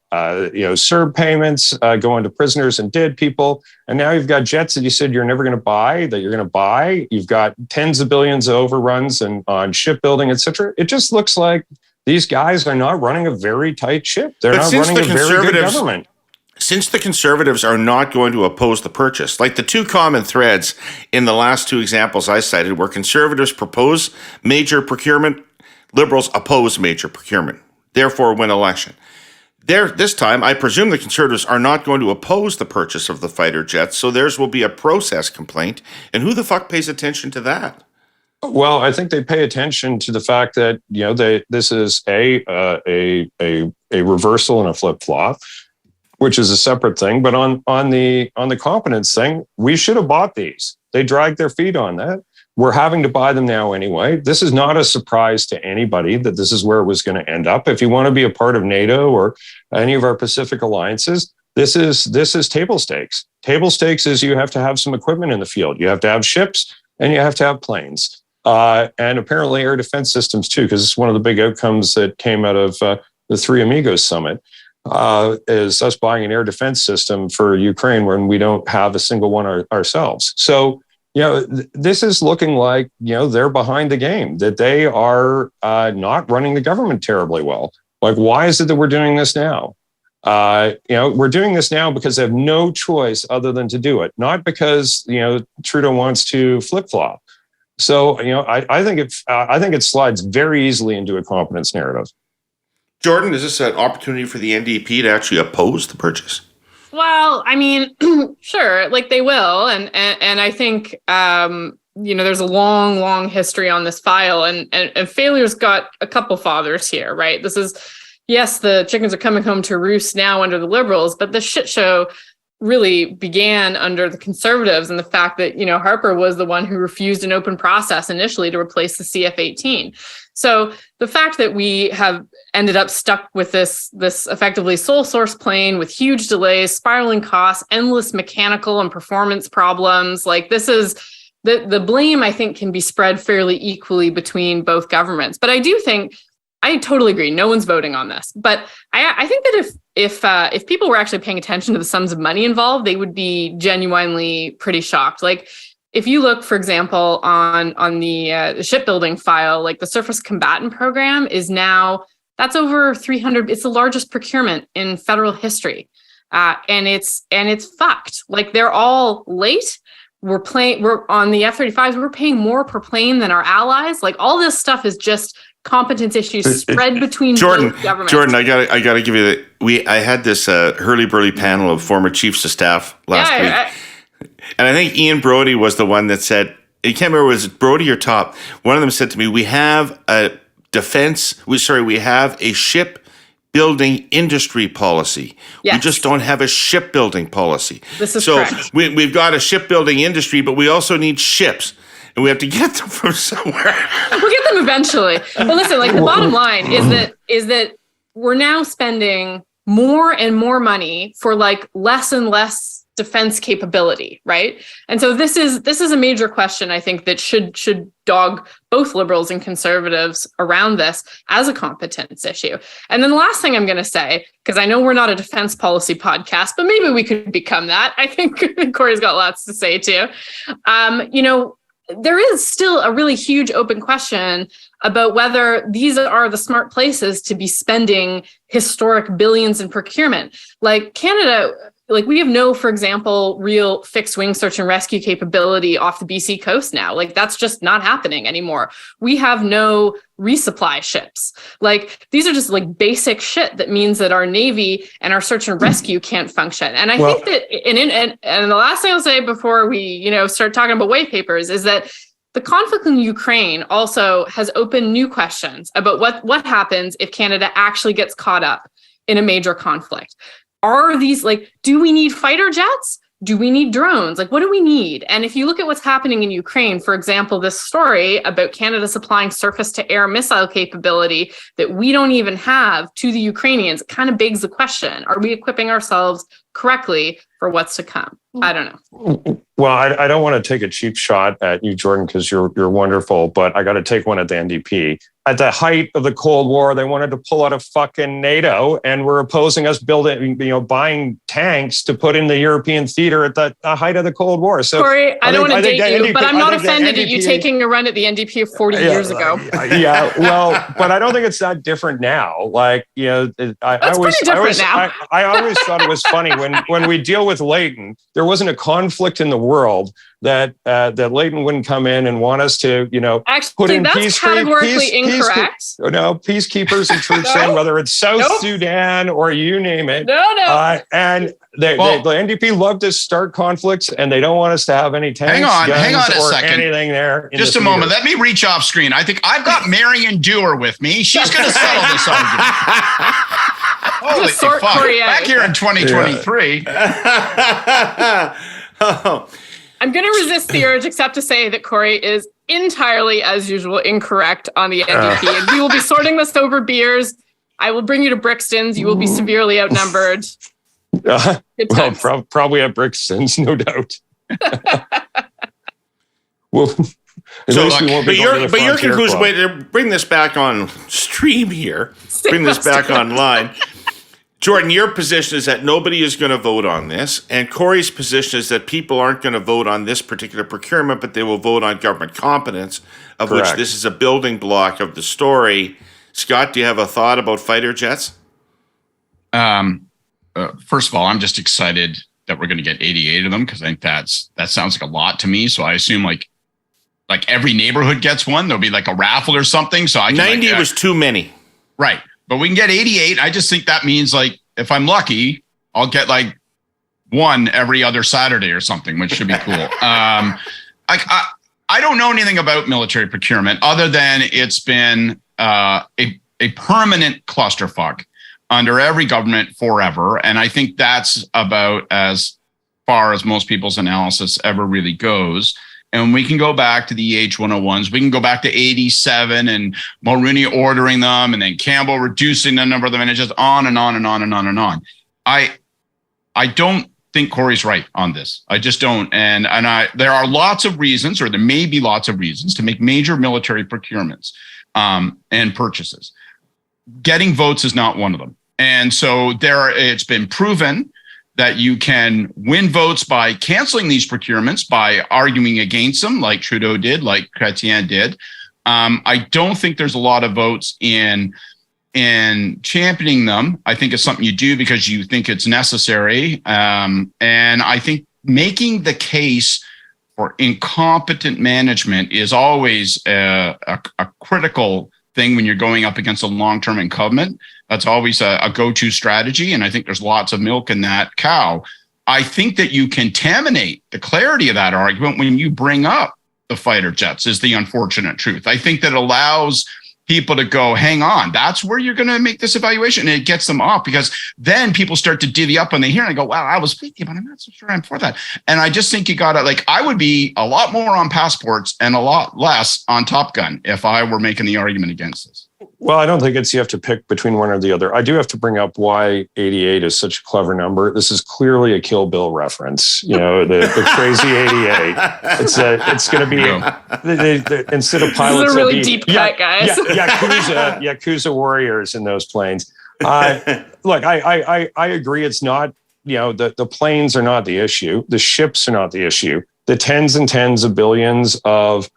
Serb payments going to prisoners and dead people, and now you've got jets that you said you're never going to buy that you're going to buy. You've got tens of billions of overruns and on shipbuilding, etc. It just looks like these guys are not running a very tight ship. They're not running a very good government. Since the Conservatives are not going to oppose the purchase, like the two common threads in the last two examples I cited, where Conservatives propose major procurement, Liberals oppose major procurement, therefore win election. This time, I presume the Conservatives are not going to oppose the purchase of the fighter jets, so theirs will be a process complaint. And who the fuck pays attention to that? Well, I think they pay attention to the fact that this is a reversal and a flip flop, which is a separate thing. But on the competence thing, we should have bought these. They dragged their feet on that. We're having to buy them now anyway. This is not a surprise to anybody that this is where it was going to end up. If you want to be a part of NATO or any of our Pacific alliances, this is table stakes. Table stakes is you have to have some equipment in the field. You have to have ships and you have to have planes. And apparently air defense systems too, because it's one of the big outcomes that came out of the Three Amigos Summit. Is us buying an air defense system for Ukraine when we don't have a single one ourselves. So, this is looking like, they're behind the game, that they are not running the government terribly well. Like, why is it that we're doing this now? We're doing this now because they have no choice other than to do it, not because, Trudeau wants to flip-flop. So, I think it slides very easily into a competence narrative. Jordan, is this an opportunity for the NDP to actually oppose the purchase? Well, I mean, sure, like they will. And I think, there's a long history on this file and failure's got a couple fathers here, right? This is, yes, the chickens are coming home to roost now under the Liberals, but the shit show really began under the Conservatives and the fact that, Harper was the one who refused an open process initially to replace the CF-18. So the fact that we have ended up stuck with this effectively sole source plane with huge delays, spiraling costs, endless mechanical and performance problems, like this is the blame, I think, can be spread fairly equally between both governments. But I totally agree. No one's voting on this. But I think that if people were actually paying attention to the sums of money involved, they would be genuinely pretty shocked. Like, if you look, for example, on the shipbuilding file, like the surface combatant program is now, that's over 300. It's the largest procurement in federal history. And it's fucked. Like, they're all late. We're on the F-35s. We're paying more per plane than our allies. Like, all this stuff is just competence issues spread between both governments. Jordan, I gotta give you I had this hurly-burly panel of former chiefs of staff last week. And I think Ian Brody was the one that said, I can't remember, was it Brody or Top? One of them said to me, we have a shipbuilding industry policy. Yes. We just don't have a shipbuilding policy. This is correct. We've got a shipbuilding industry, but we also need ships. And we have to get them from somewhere. We'll get them eventually. But listen, like the bottom line is that we're now spending more and more money for like less and less defense capability, right? And so this is a major question, I think, that should dog both Liberals and Conservatives around this as a competence issue. And then the last thing I'm going to say, because I know we're not a defense policy podcast, but maybe we could become that. I think Kory's got lots to say too. There is still a really huge open question about whether these are the smart places to be spending historic billions in procurement. Like Canada, like we have no, for example, real fixed wing search and rescue capability off the BC coast now. Like that's just not happening anymore. We have no resupply ships. Like these are just like basic shit that means that our Navy and our search and rescue can't function. And I think that, and the last thing I'll say before we, start talking about white papers is that the conflict in Ukraine also has opened new questions about what happens if Canada actually gets caught up in a major conflict. Are these do we need fighter jets? do we need drones? Like, what do we need? And if you look at what's happening in Ukraine, for example, this story about Canada supplying surface-to-air missile capability that we don't even have to the Ukrainians kind of begs the question, are we equipping ourselves correctly for what's to come? I don't know. Well, I don't want to take a cheap shot at you, Jordan, because you're wonderful, but I got to take one at the NDP. At the height of the Cold War, they wanted to pull out of fucking NATO and were opposing us buying tanks to put in the European theater at the height of the Cold War. So, Corey, I don't want to date you, but I'm not offended NDP, at you taking a run at the NDP 40 years ago. Yeah, well, but I don't think it's that different now. Like, I always thought it was funny when we deal with Leighton, there wasn't a conflict in the world that Leighton wouldn't come in and want us to, actually, put in that's categorically incorrect. Peacekeepers and troops in, whether it's South Sudan or you name it. No. And the NDP love to start conflicts, and they don't want us to have any tanks, hang on a second. Anything there. Just a moment. Let me reach off screen. I think I've got Marion Dewar with me. She's going to settle this argument. Holy fuck. Back here in 2023. I'm going to resist the urge, except to say that Kory is entirely, as usual, incorrect on the NDP. And we will be sorting this over beers. I will bring you to Brixton's. You will be severely outnumbered. Probably at Brixton's, no doubt. Well, your conclusion, wait, to bring this back on stream here, bring this back online. Jordan, your position is that nobody is going to vote on this, and Kory's position is that people aren't going to vote on this particular procurement, but they will vote on government competence, of Correct. Which this is a building block of the story. Scott, do you have a thought about fighter jets? First of all, I'm just excited that we're going to get 88 of them, because I think that sounds like a lot to me. So I assume like every neighborhood gets one. There'll be like a raffle or something. So 90 was too many. Right. But we can get 88. I just think that means, like, if I'm lucky, I'll get like one every other Saturday or something, which should be cool. I don't know anything about military procurement other than it's been a permanent clusterfuck under every government forever. And I think that's about as far as most people's analysis ever really goes. And we can go back to the H101s. We can go back to 87 and Mulroney ordering them, and then Campbell reducing the number of them, and it's just on and on and on and on and on. I don't think Kory's right on this. I just don't. And there are lots of reasons, or there may be lots of reasons, to make major military procurements and purchases. Getting votes is not one of them. And so it's been proven that you can win votes by canceling these procurements, by arguing against them, like Trudeau did, like Chrétien did. I don't think there's a lot of votes in championing them. I think it's something you do because you think it's necessary. And I think making the case for incompetent management is always a critical thing when you're going up against a long-term incumbent. That's always a go-to strategy, and I think there's lots of milk in that cow. I think that you contaminate the clarity of that argument when you bring up the fighter jets, is the unfortunate truth. I think that allows people to go, hang on, that's where you're going to make this evaluation, and it gets them off, because then people start to divvy up when they hear and go, wow, I was with you, but I'm not so sure I'm for that. And I just think you got to, I would be a lot more on passports and a lot less on Top Gun if I were making the argument against this. Well, I don't think you have to pick between one or the other. I do have to bring up why 88 is such a clever number. This is clearly a Kill Bill reference. The crazy 88. It's going to be instead of pilots. This is a really deep cut, guys. Yakuza warriors in those planes. Look, I agree. It's not. The planes are not the issue. The ships are not the issue. The tens and tens of billions of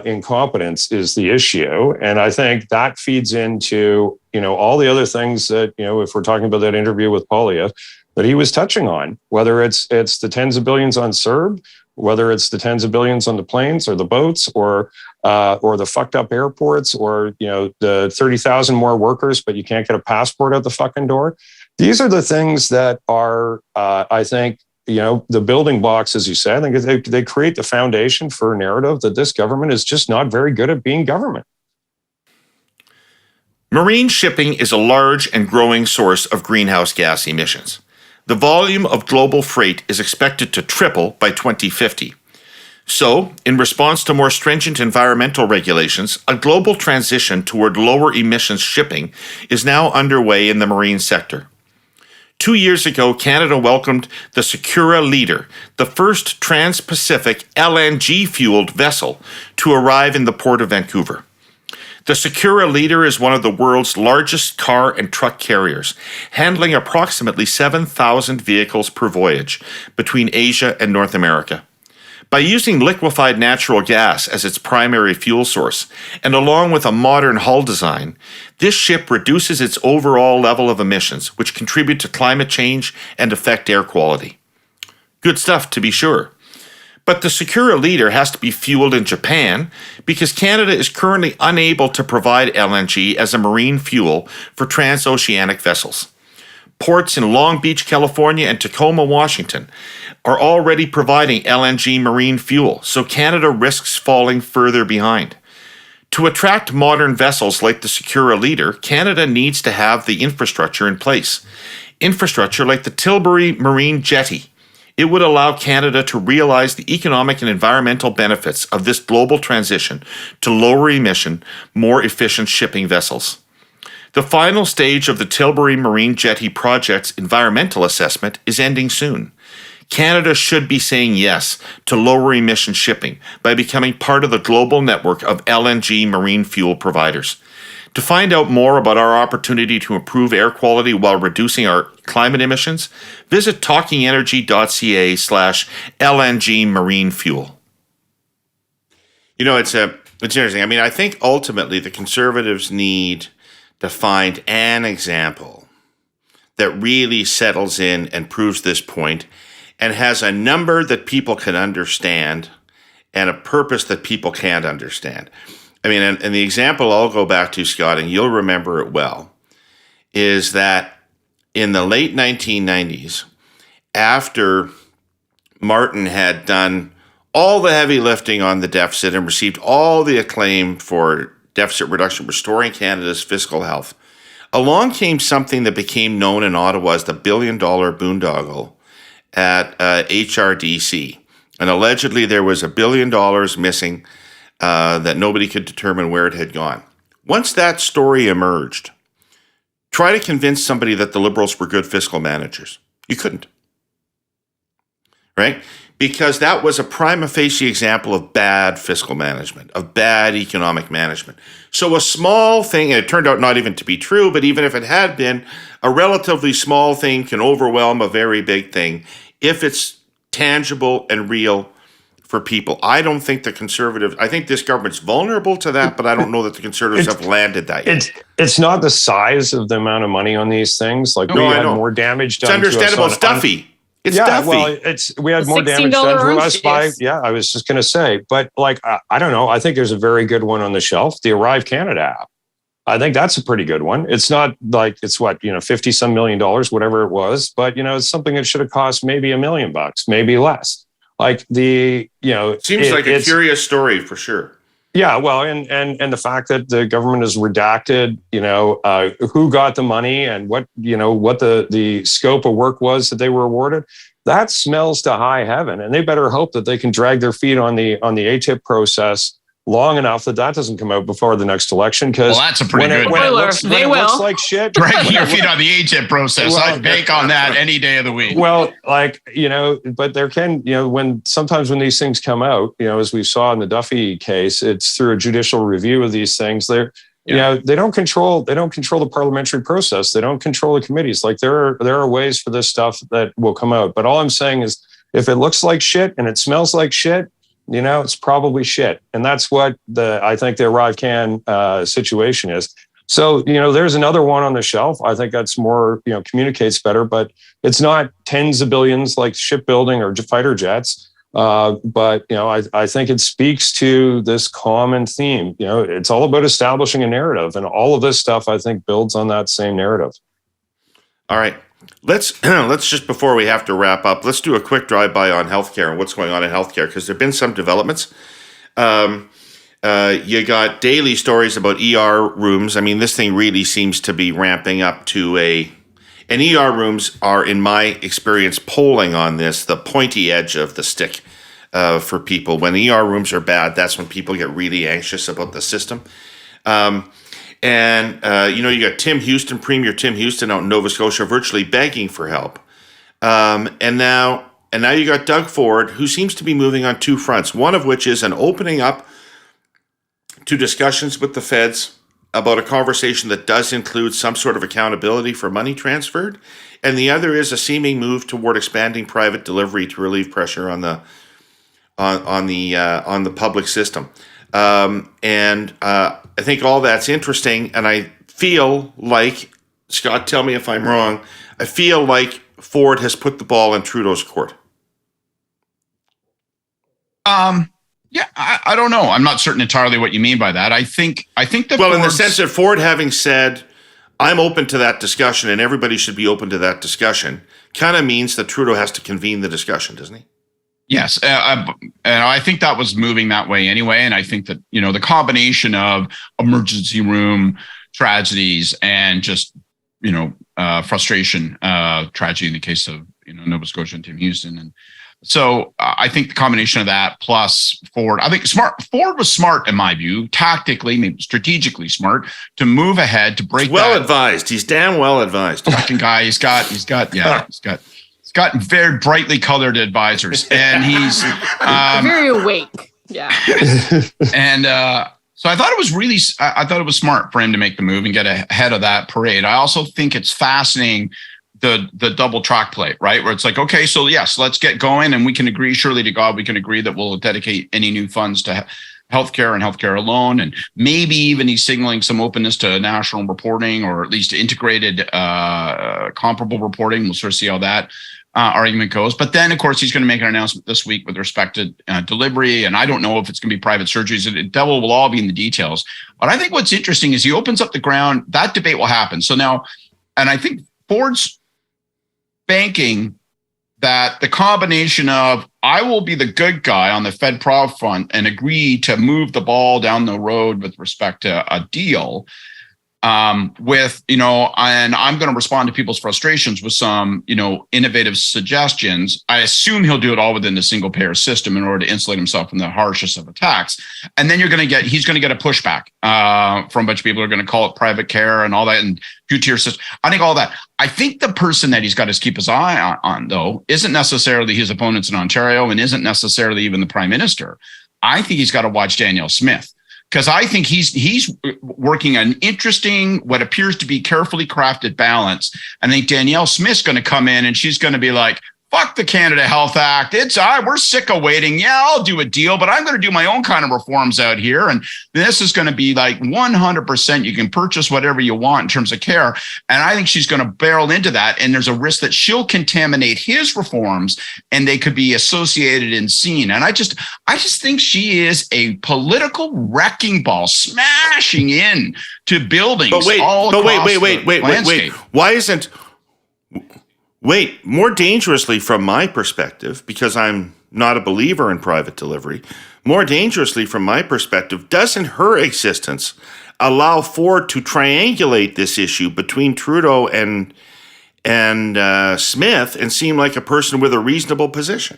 incompetence is the issue. And I think that feeds into, all the other things that, if we're talking about that interview with Poilievre that he was touching on, whether it's the tens of billions on Serb, whether it's the tens of billions on the planes or the boats or the fucked up airports or, the 30,000 more workers, but you can't get a passport out the fucking door. These are the things that are, I think, the building blocks, as you said. I think they create the foundation for a narrative that this government is just not very good at being government. Marine shipping is a large and growing source of greenhouse gas emissions. The volume of global freight is expected to triple by 2050. So, in response to more stringent environmental regulations, a global transition toward lower emissions shipping is now underway in the marine sector. 2 years ago, Canada welcomed the Secura Leader, the first trans-Pacific LNG-fueled vessel to arrive in the Port of Vancouver. The Secura Leader is one of the world's largest car and truck carriers, handling approximately 7,000 vehicles per voyage between Asia and North America. By using liquefied natural gas as its primary fuel source, and along with a modern hull design, this ship reduces its overall level of emissions, which contribute to climate change and affect air quality. Good stuff, to be sure. But the Secura Leader has to be fueled in Japan because Canada is currently unable to provide LNG as a marine fuel for transoceanic vessels. Ports in Long Beach, California and Tacoma, Washington are already providing LNG marine fuel, so Canada risks falling further behind. To attract modern vessels like the Secura Leader, Canada needs to have the infrastructure in place. Infrastructure like the Tilbury Marine Jetty. It would allow Canada to realize the economic and environmental benefits of this global transition to lower emission, more efficient shipping vessels. The final stage of the Tilbury Marine Jetty project's environmental assessment is ending soon. Canada should be saying yes to lower emission shipping by becoming part of the global network of LNG marine fuel providers. To find out more about our opportunity to improve air quality while reducing our climate emissions, visit talkingenergy.ca/LNG marine fuel. You know, it's interesting. I mean, I think ultimately the Conservatives need to find an example that really settles in and proves this point and has a number that people can understand and a purpose that people can't understand. I mean, and the example I'll go back to, Scott, and you'll remember it well, is that in the late 1990s, after Martin had done all the heavy lifting on the deficit and received all the acclaim for deficit reduction, restoring Canada's fiscal health, along came something that became known in Ottawa as the billion-dollar boondoggle at HRDC. And allegedly there was $1 billion missing that nobody could determine where it had gone. Once that story emerged, try to convince somebody that the Liberals were good fiscal managers. You couldn't. Right? Because that was a prima facie example of bad fiscal management, of bad economic management. So a small thing, and it turned out not even to be true, but even if it had been, a relatively small thing can overwhelm a very big thing if it's tangible and real for people. I don't think the Conservatives, I think this government's vulnerable to that, but I don't know that the Conservatives have landed that yet. It's not the size of the amount of money on these things. Like we had more damage done to us. It's understandable. It's Duffy. It's Duffy. Well, we had more damage done to us by, I was just going to say, but like, I don't know. I think there's a very good one on the shelf, the Arrive Canada app. I think that's a pretty good one. It's not like it's $50 some million, whatever it was, but it's something that should have cost maybe $1 million, maybe less. Like seems like a curious story for sure. Yeah, well, and the fact that the government has redacted, who got the money and what the scope of work was that they were awarded, that smells to high heaven. And they better hope that they can drag their feet on the ATIP process long enough that doesn't come out before the next election. Because that's a pretty good one. Looks like shit. Dragging your feet on the ATIP process. I'd bank on that any day of the week. Well, but there can, when these things come out, as we saw in the Duffy case, it's through a judicial review of these things. They don't control the parliamentary process. They don't control the committees. Like there are ways for this stuff that will come out. But all I'm saying is if it looks like shit and it smells like shit, it's probably shit. And that's what I think the Arrive Can situation is. So, there's another one on the shelf. I think that's more, communicates better, but it's not tens of billions like shipbuilding or fighter jets. But, I think it speaks to this common theme. It's all about establishing a narrative, and all of this stuff, I think, builds on that same narrative. All right. Let's just, before we have to wrap up, let's do a quick drive-by on healthcare and what's going on in healthcare, because there have been some developments. You got daily stories about ER rooms. I mean, this thing really seems to be ramping up to And ER rooms are, in my experience, polling on this, the pointy edge of the stick for people. When ER rooms are bad, that's when people get really anxious about the system. You got Tim Houston, Premier Tim Houston out in Nova Scotia, virtually begging for help. And now you got Doug Ford, who seems to be moving on two fronts, one of which is an opening up to discussions with the feds about a conversation that does include some sort of accountability for money transferred, and the other is a seeming move toward expanding private delivery to relieve pressure on the public system. I think all that's interesting, and I feel like, Scott, tell me if I'm wrong, I feel like Ford has put the ball in Trudeau's court. Yeah, I don't know. I'm not certain entirely what you mean by that. I think that in the sense that Ford having said, I'm open to that discussion and everybody should be open to that discussion, kind of means that Trudeau has to convene the discussion, doesn't he? Yes. And I think that was moving that way anyway. And I think that, the combination of emergency room tragedies and just, frustration, tragedy in the case of, Nova Scotia and Tim Houston. And so I think the combination of that plus Ford, I think Ford was smart in my view, tactically, maybe strategically smart to move ahead to break. Advised. He's damn well advised. Fucking guy. He's got very brightly colored advisors, and he's very awake. Yeah. And so I thought it was smart for him to make the move and get ahead of that parade. I also think it's fascinating the double track play, right? Where it's like, okay, so yes, let's get going, and we can agree, surely to God, we can agree that we'll dedicate any new funds to healthcare and healthcare alone, and maybe even he's signaling some openness to national reporting or at least integrated comparable reporting. We'll sort of see how that argument goes. But then, of course, he's going to make an announcement this week with respect to delivery, and I don't know if it's going to be private surgeries. The devil will all be in the details. But I think what's interesting is he opens up the ground. That debate will happen. So now, and I think Ford's banking that the combination of I will be the good guy on the Fed Prov front and agree to move the ball down the road with respect to a deal and I'm going to respond to people's frustrations with some, innovative suggestions. I assume he'll do it all within the single payer system in order to insulate himself from the harshest of attacks. And then he's going to get a pushback from a bunch of people who are going to call it private care and all that and two-tier system. I think all that. I think the person that he's got to keep his eye on, though, isn't necessarily his opponents in Ontario and isn't necessarily even the prime minister. I think he's got to watch Danielle Smith. Because I think he's working an interesting, what appears to be carefully crafted balance. I think Danielle Smith's going to come in and she's going to be like, fuck the Canada Health Act. We're sick of waiting. Yeah, I'll do a deal, but I'm going to do my own kind of reforms out here. And this is going to be like 100%. You can purchase whatever you want in terms of care. And I think she's going to barrel into that. And there's a risk that she'll contaminate his reforms and they could be associated and seen. And I just think she is a political wrecking ball smashing in to buildings. Wait. Why isn't... Wait, more dangerously from my perspective, because I'm not a believer in private delivery, more dangerously from my perspective, doesn't her existence allow Ford to triangulate this issue between Trudeau and Smith and seem like a person with a reasonable position?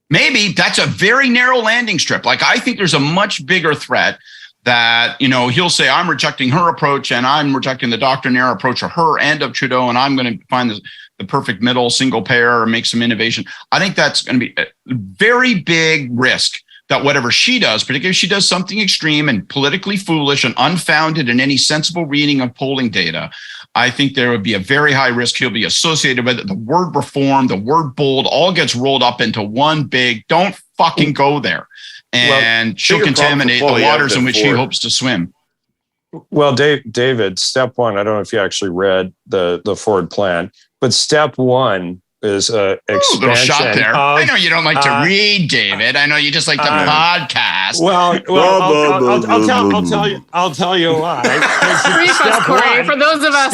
Maybe that's a very narrow landing strip. Like, I think there's a much bigger threat that, he'll say, I'm rejecting her approach and I'm rejecting the doctrinaire approach of her and of Trudeau, and I'm going to find the perfect middle single payer or make some innovation. I think that's going to be a very big risk that whatever she does, particularly if she does something extreme and politically foolish and unfounded in any sensible reading of polling data, I think there would be a very high risk he'll be associated with it. The word reform, the word bold, all gets rolled up into one big, don't fucking go there. And she'll contaminate the waters in which he hopes to swim. Well, David, step one, I don't know if you actually read the Ford plan, but step one is expansion. Little shot there. I know you don't like to read, David. I know you just like to podcast. Well, I'll tell you why. Brief us, Kory, for those of us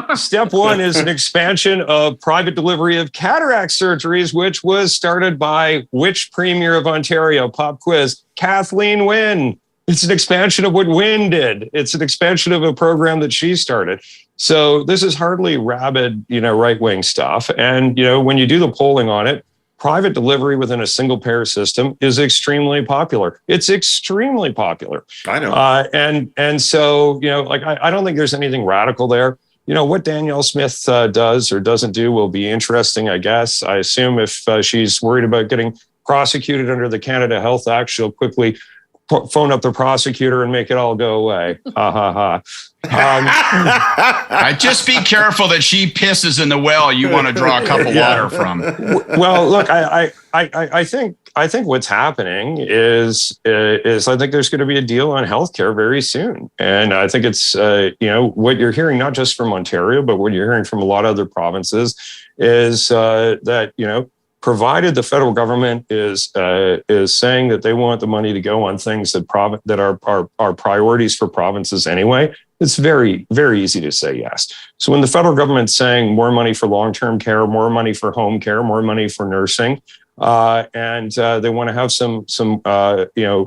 who, Step one is an expansion of private delivery of cataract surgeries, which was started by which Premier of Ontario? Pop quiz. Kathleen Wynne. It's an expansion of what Wynne did. It's an expansion of a program that she started. So this is hardly rabid, right-wing stuff. And, when you do the polling on it, private delivery within a single payer system is extremely popular. It's extremely popular. I know. And so, I don't think there's anything radical there. What Danielle Smith does or doesn't do will be interesting, I guess. I assume if she's worried about getting prosecuted under the Canada Health Act, she'll quickly phone up the prosecutor and make it all go away. Ha ha ha. Just be careful that she pisses in the well you want to draw a cup of water from. Well, look, I think what's happening is I think there's going to be a deal on healthcare very soon, and I think it's what you're hearing not just from Ontario, but what you're hearing from a lot of other provinces is that provided the federal government is saying that they want the money to go on things that are priorities for provinces anyway, it's very, very easy to say yes. So when the federal government's saying more money for long-term care, more money for home care, more money for nursing, and they want to have some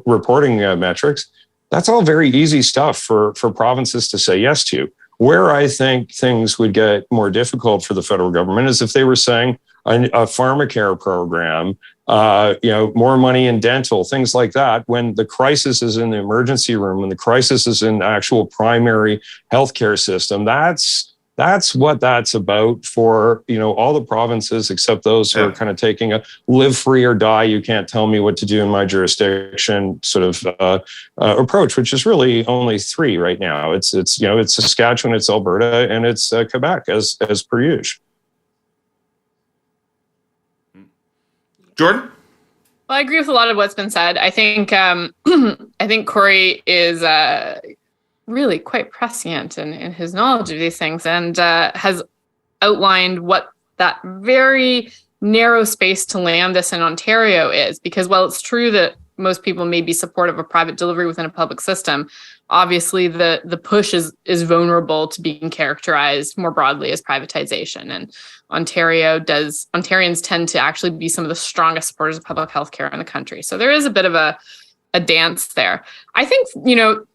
reporting metrics, that's all very easy stuff for provinces to say yes to. Where I think things would get more difficult for the federal government is if they were saying a pharmacare program, more money in dental, things like that. When the crisis is in the emergency room, when the crisis is in the actual primary healthcare system, that's what that's about for, all the provinces, except those who are kind of taking a live free or die, you can't tell me what to do in my jurisdiction sort of approach, which is really only three right now. It's Saskatchewan, it's Alberta, and it's Quebec as per usual. Jordan? Well, I agree with a lot of what's been said. I think Kory is really quite prescient in his knowledge of these things, and has outlined what that very narrow space to land this in Ontario is. Because while it's true that most people may be supportive of private delivery within a public system, obviously the push is vulnerable to being characterized more broadly as privatization. And Ontarians tend to actually be some of the strongest supporters of public health care in the country. So there is a bit of a dance there. I think,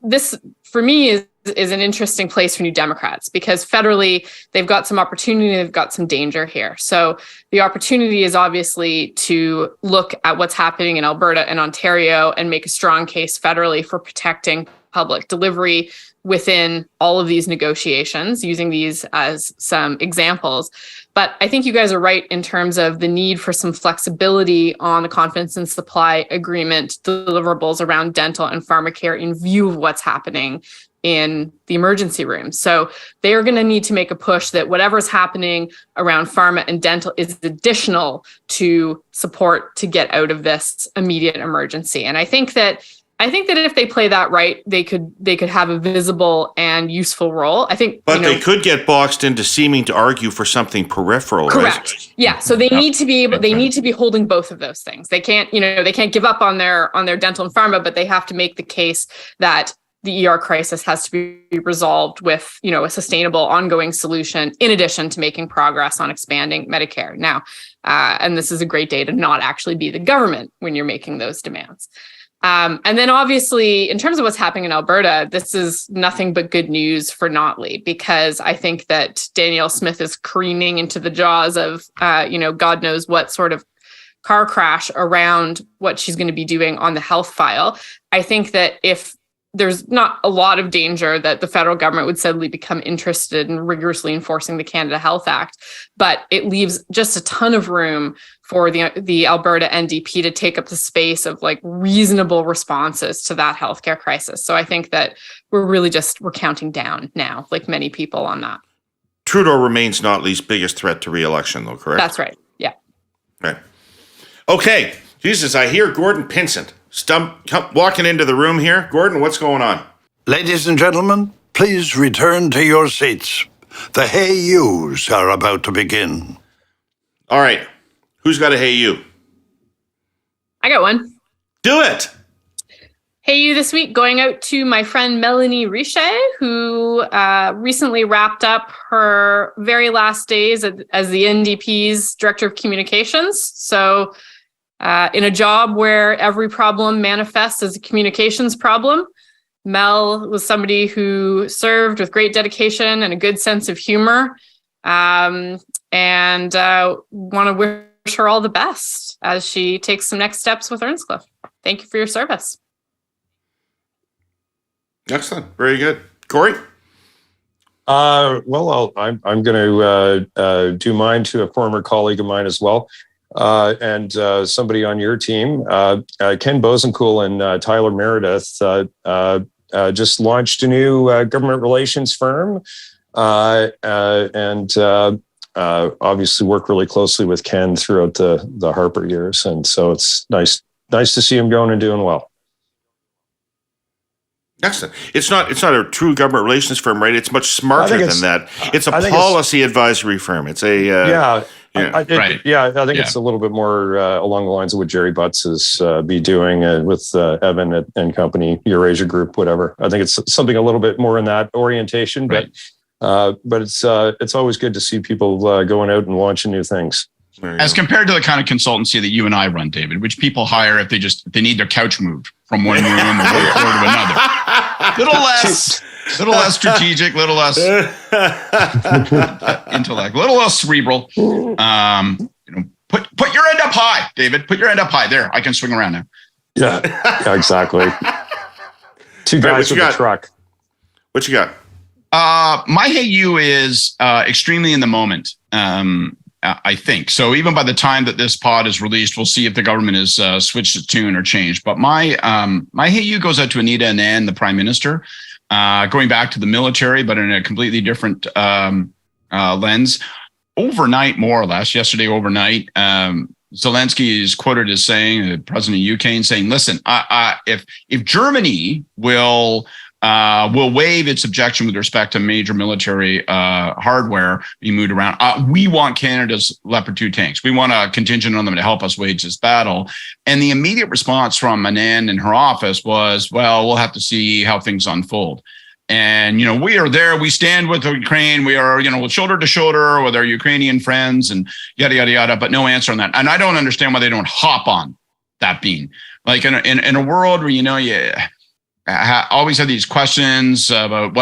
this for me is an interesting place for New Democrats, because federally they've got some opportunity, they've got some danger here. So the opportunity is obviously to look at what's happening in Alberta and Ontario and make a strong case federally for protecting public delivery within all of these negotiations, using these as some examples. But I think you guys are right in terms of the need for some flexibility on the confidence and supply agreement deliverables around dental and pharmacare in view of what's happening in the emergency room. So they are going to need to make a push that whatever's happening around pharma and dental is additional to support to get out of this immediate emergency. And I think that if they play that right, they could have a visible and useful role. I think, but they could get boxed into seeming to argue for something peripheral. Correct. Right? Yeah. So they need to be holding both of those things. They can't give up on their dental and pharma, but they have to make the case that the ER crisis has to be resolved with, a sustainable, ongoing solution, in addition to making progress on expanding Medicare. Now, and this is a great day to not actually be the government when you're making those demands. And then obviously, in terms of what's happening in Alberta, this is nothing but good news for Notley, because I think that Danielle Smith is careening into the jaws of, God knows what sort of car crash around what she's going to be doing on the health file. I think that if there's not a lot of danger that the federal government would suddenly become interested in rigorously enforcing the Canada Health Act, but it leaves just a ton of room for the Alberta NDP to take up the space of reasonable responses to that healthcare crisis. So I think that we're counting down now, like many people, on that. Trudeau remains Notley's biggest threat to re-election, though, correct? That's right. Yeah. Right. Okay. Jesus, I hear Gordon Pinsent walking into the room here. Gordon, what's going on? Ladies and gentlemen, please return to your seats. The Hey Yous are about to begin. All right. Who's got a Hey You? I got one. Do it. Hey You this week going out to my friend Melanie Richet, who recently wrapped up her very last days as the NDP's Director of Communications. So In a job where every problem manifests as a communications problem, Mel was somebody who served with great dedication and a good sense of humor, and want to wish her all the best as she takes some next steps with Earnscliffe. Thank you for your service. Excellent. Very good. Kory? Well, I'm going to do mine to a former colleague of mine as well, and somebody on your team, Ken Bosenkool and Tyler Meredith, just launched a new government relations firm, and obviously work really closely with Ken throughout the Harper years, and so it's nice to see him going and doing well. Excellent. It's not a true government relations firm, right? It's much smarter than that. It's a policy advisory firm. It's a I think it's a little bit more along the lines of what Jerry Butts is be doing with Evan and company, Eurasia Group, whatever. I think it's something a little bit more in that orientation, but it's always good to see people going out and launching new things. As compared to the kind of consultancy that you and I run, David, which people hire if they need their couch moved from one room or one floor to another. Little less strategic, little less intellect, little less cerebral. Put your end up high, David. Put your end up high. There, I can swing around now. Yeah, exactly. Two guys with a truck. What you got? My Hey You is extremely in the moment. I think so. Even by the time that this pod is released, we'll see if the government has switched its tune or changed. But my Hey You goes out to Anita Anand, the Prime Minister, going back to the military, but in a completely different lens. Overnight, more or less, yesterday overnight, Zelensky is quoted as saying, the president of Ukraine, saying, "Listen, if Germany will waive its objection with respect to major military hardware being moved around. We want Canada's Leopard 2 tanks. We want a contingent on them to help us wage this battle." And the immediate response from Anand and her office was, "Well, we'll have to see how things unfold." And, we are there. We stand with Ukraine. We are, shoulder to shoulder with our Ukrainian friends and yada, yada, yada, but no answer on that. And I don't understand why they don't hop on that beam. Like in a world where, always have these questions about,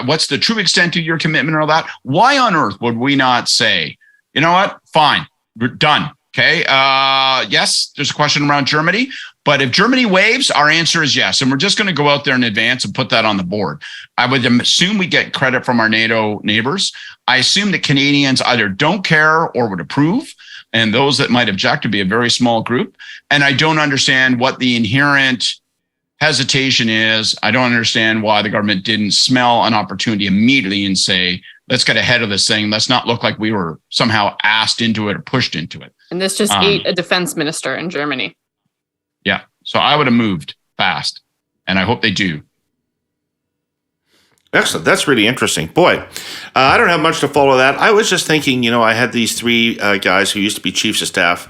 what's the true extent of your commitment and all that? Why on earth would we not say, you know what? Fine, we're done. Okay. Yes, there's a question around Germany, but if Germany waives, our answer is yes. And we're just going to go out there in advance and put that on the board. I would assume we get credit from our NATO neighbors. I assume that Canadians either don't care or would approve. And those that might object would be a very small group. And I don't understand what the inherent hesitation is. I don't understand why the government didn't smell an opportunity immediately and say, let's get ahead of this thing. Let's not look like we were somehow asked into it or pushed into it. And this just ate a defense minister in Germany. Yeah. So I would have moved fast, and I hope they do. Excellent. That's really interesting. Boy, I don't have much to follow that. I was just thinking, I had these three guys who used to be chiefs of staff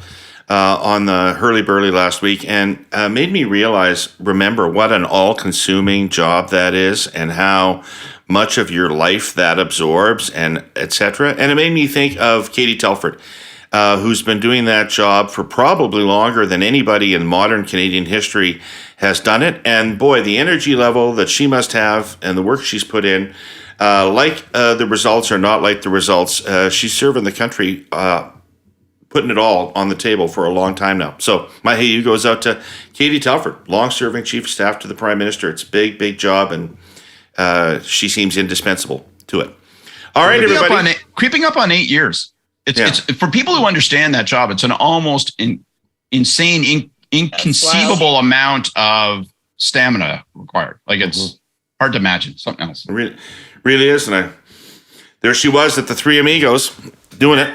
on the Hurly-Burly last week, and made me remember what an all-consuming job that is and how much of your life that absorbs and etc. And it made me think of Katie Telford, who's been doing that job for probably longer than anybody in modern Canadian history has done it. And boy, the energy level that she must have and the work she's put in, the results or not like the results, she's serving the country putting it all on the table for a long time now. So my Hey You goes out to Katie Telford, long-serving chief of staff to the Prime Minister. It's a big, big job, and she seems indispensable to it. All right, everybody. Creeping up on 8 years. It's for people who understand that job, it's an almost insane, inconceivable amount of stamina required. Like it's hard to imagine something else. It really is. And there she was at the Three Amigos doing it.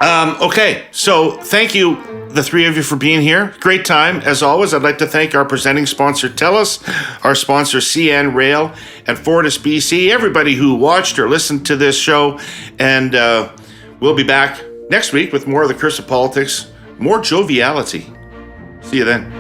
Okay, so thank you, the three of you, for being here. Great time, as always. I'd like to thank our presenting sponsor, TELUS, our sponsor, CN Rail, and Fortis BC, everybody who watched or listened to this show. And we'll be back next week with more of the Curse of Politics, more joviality. See you then.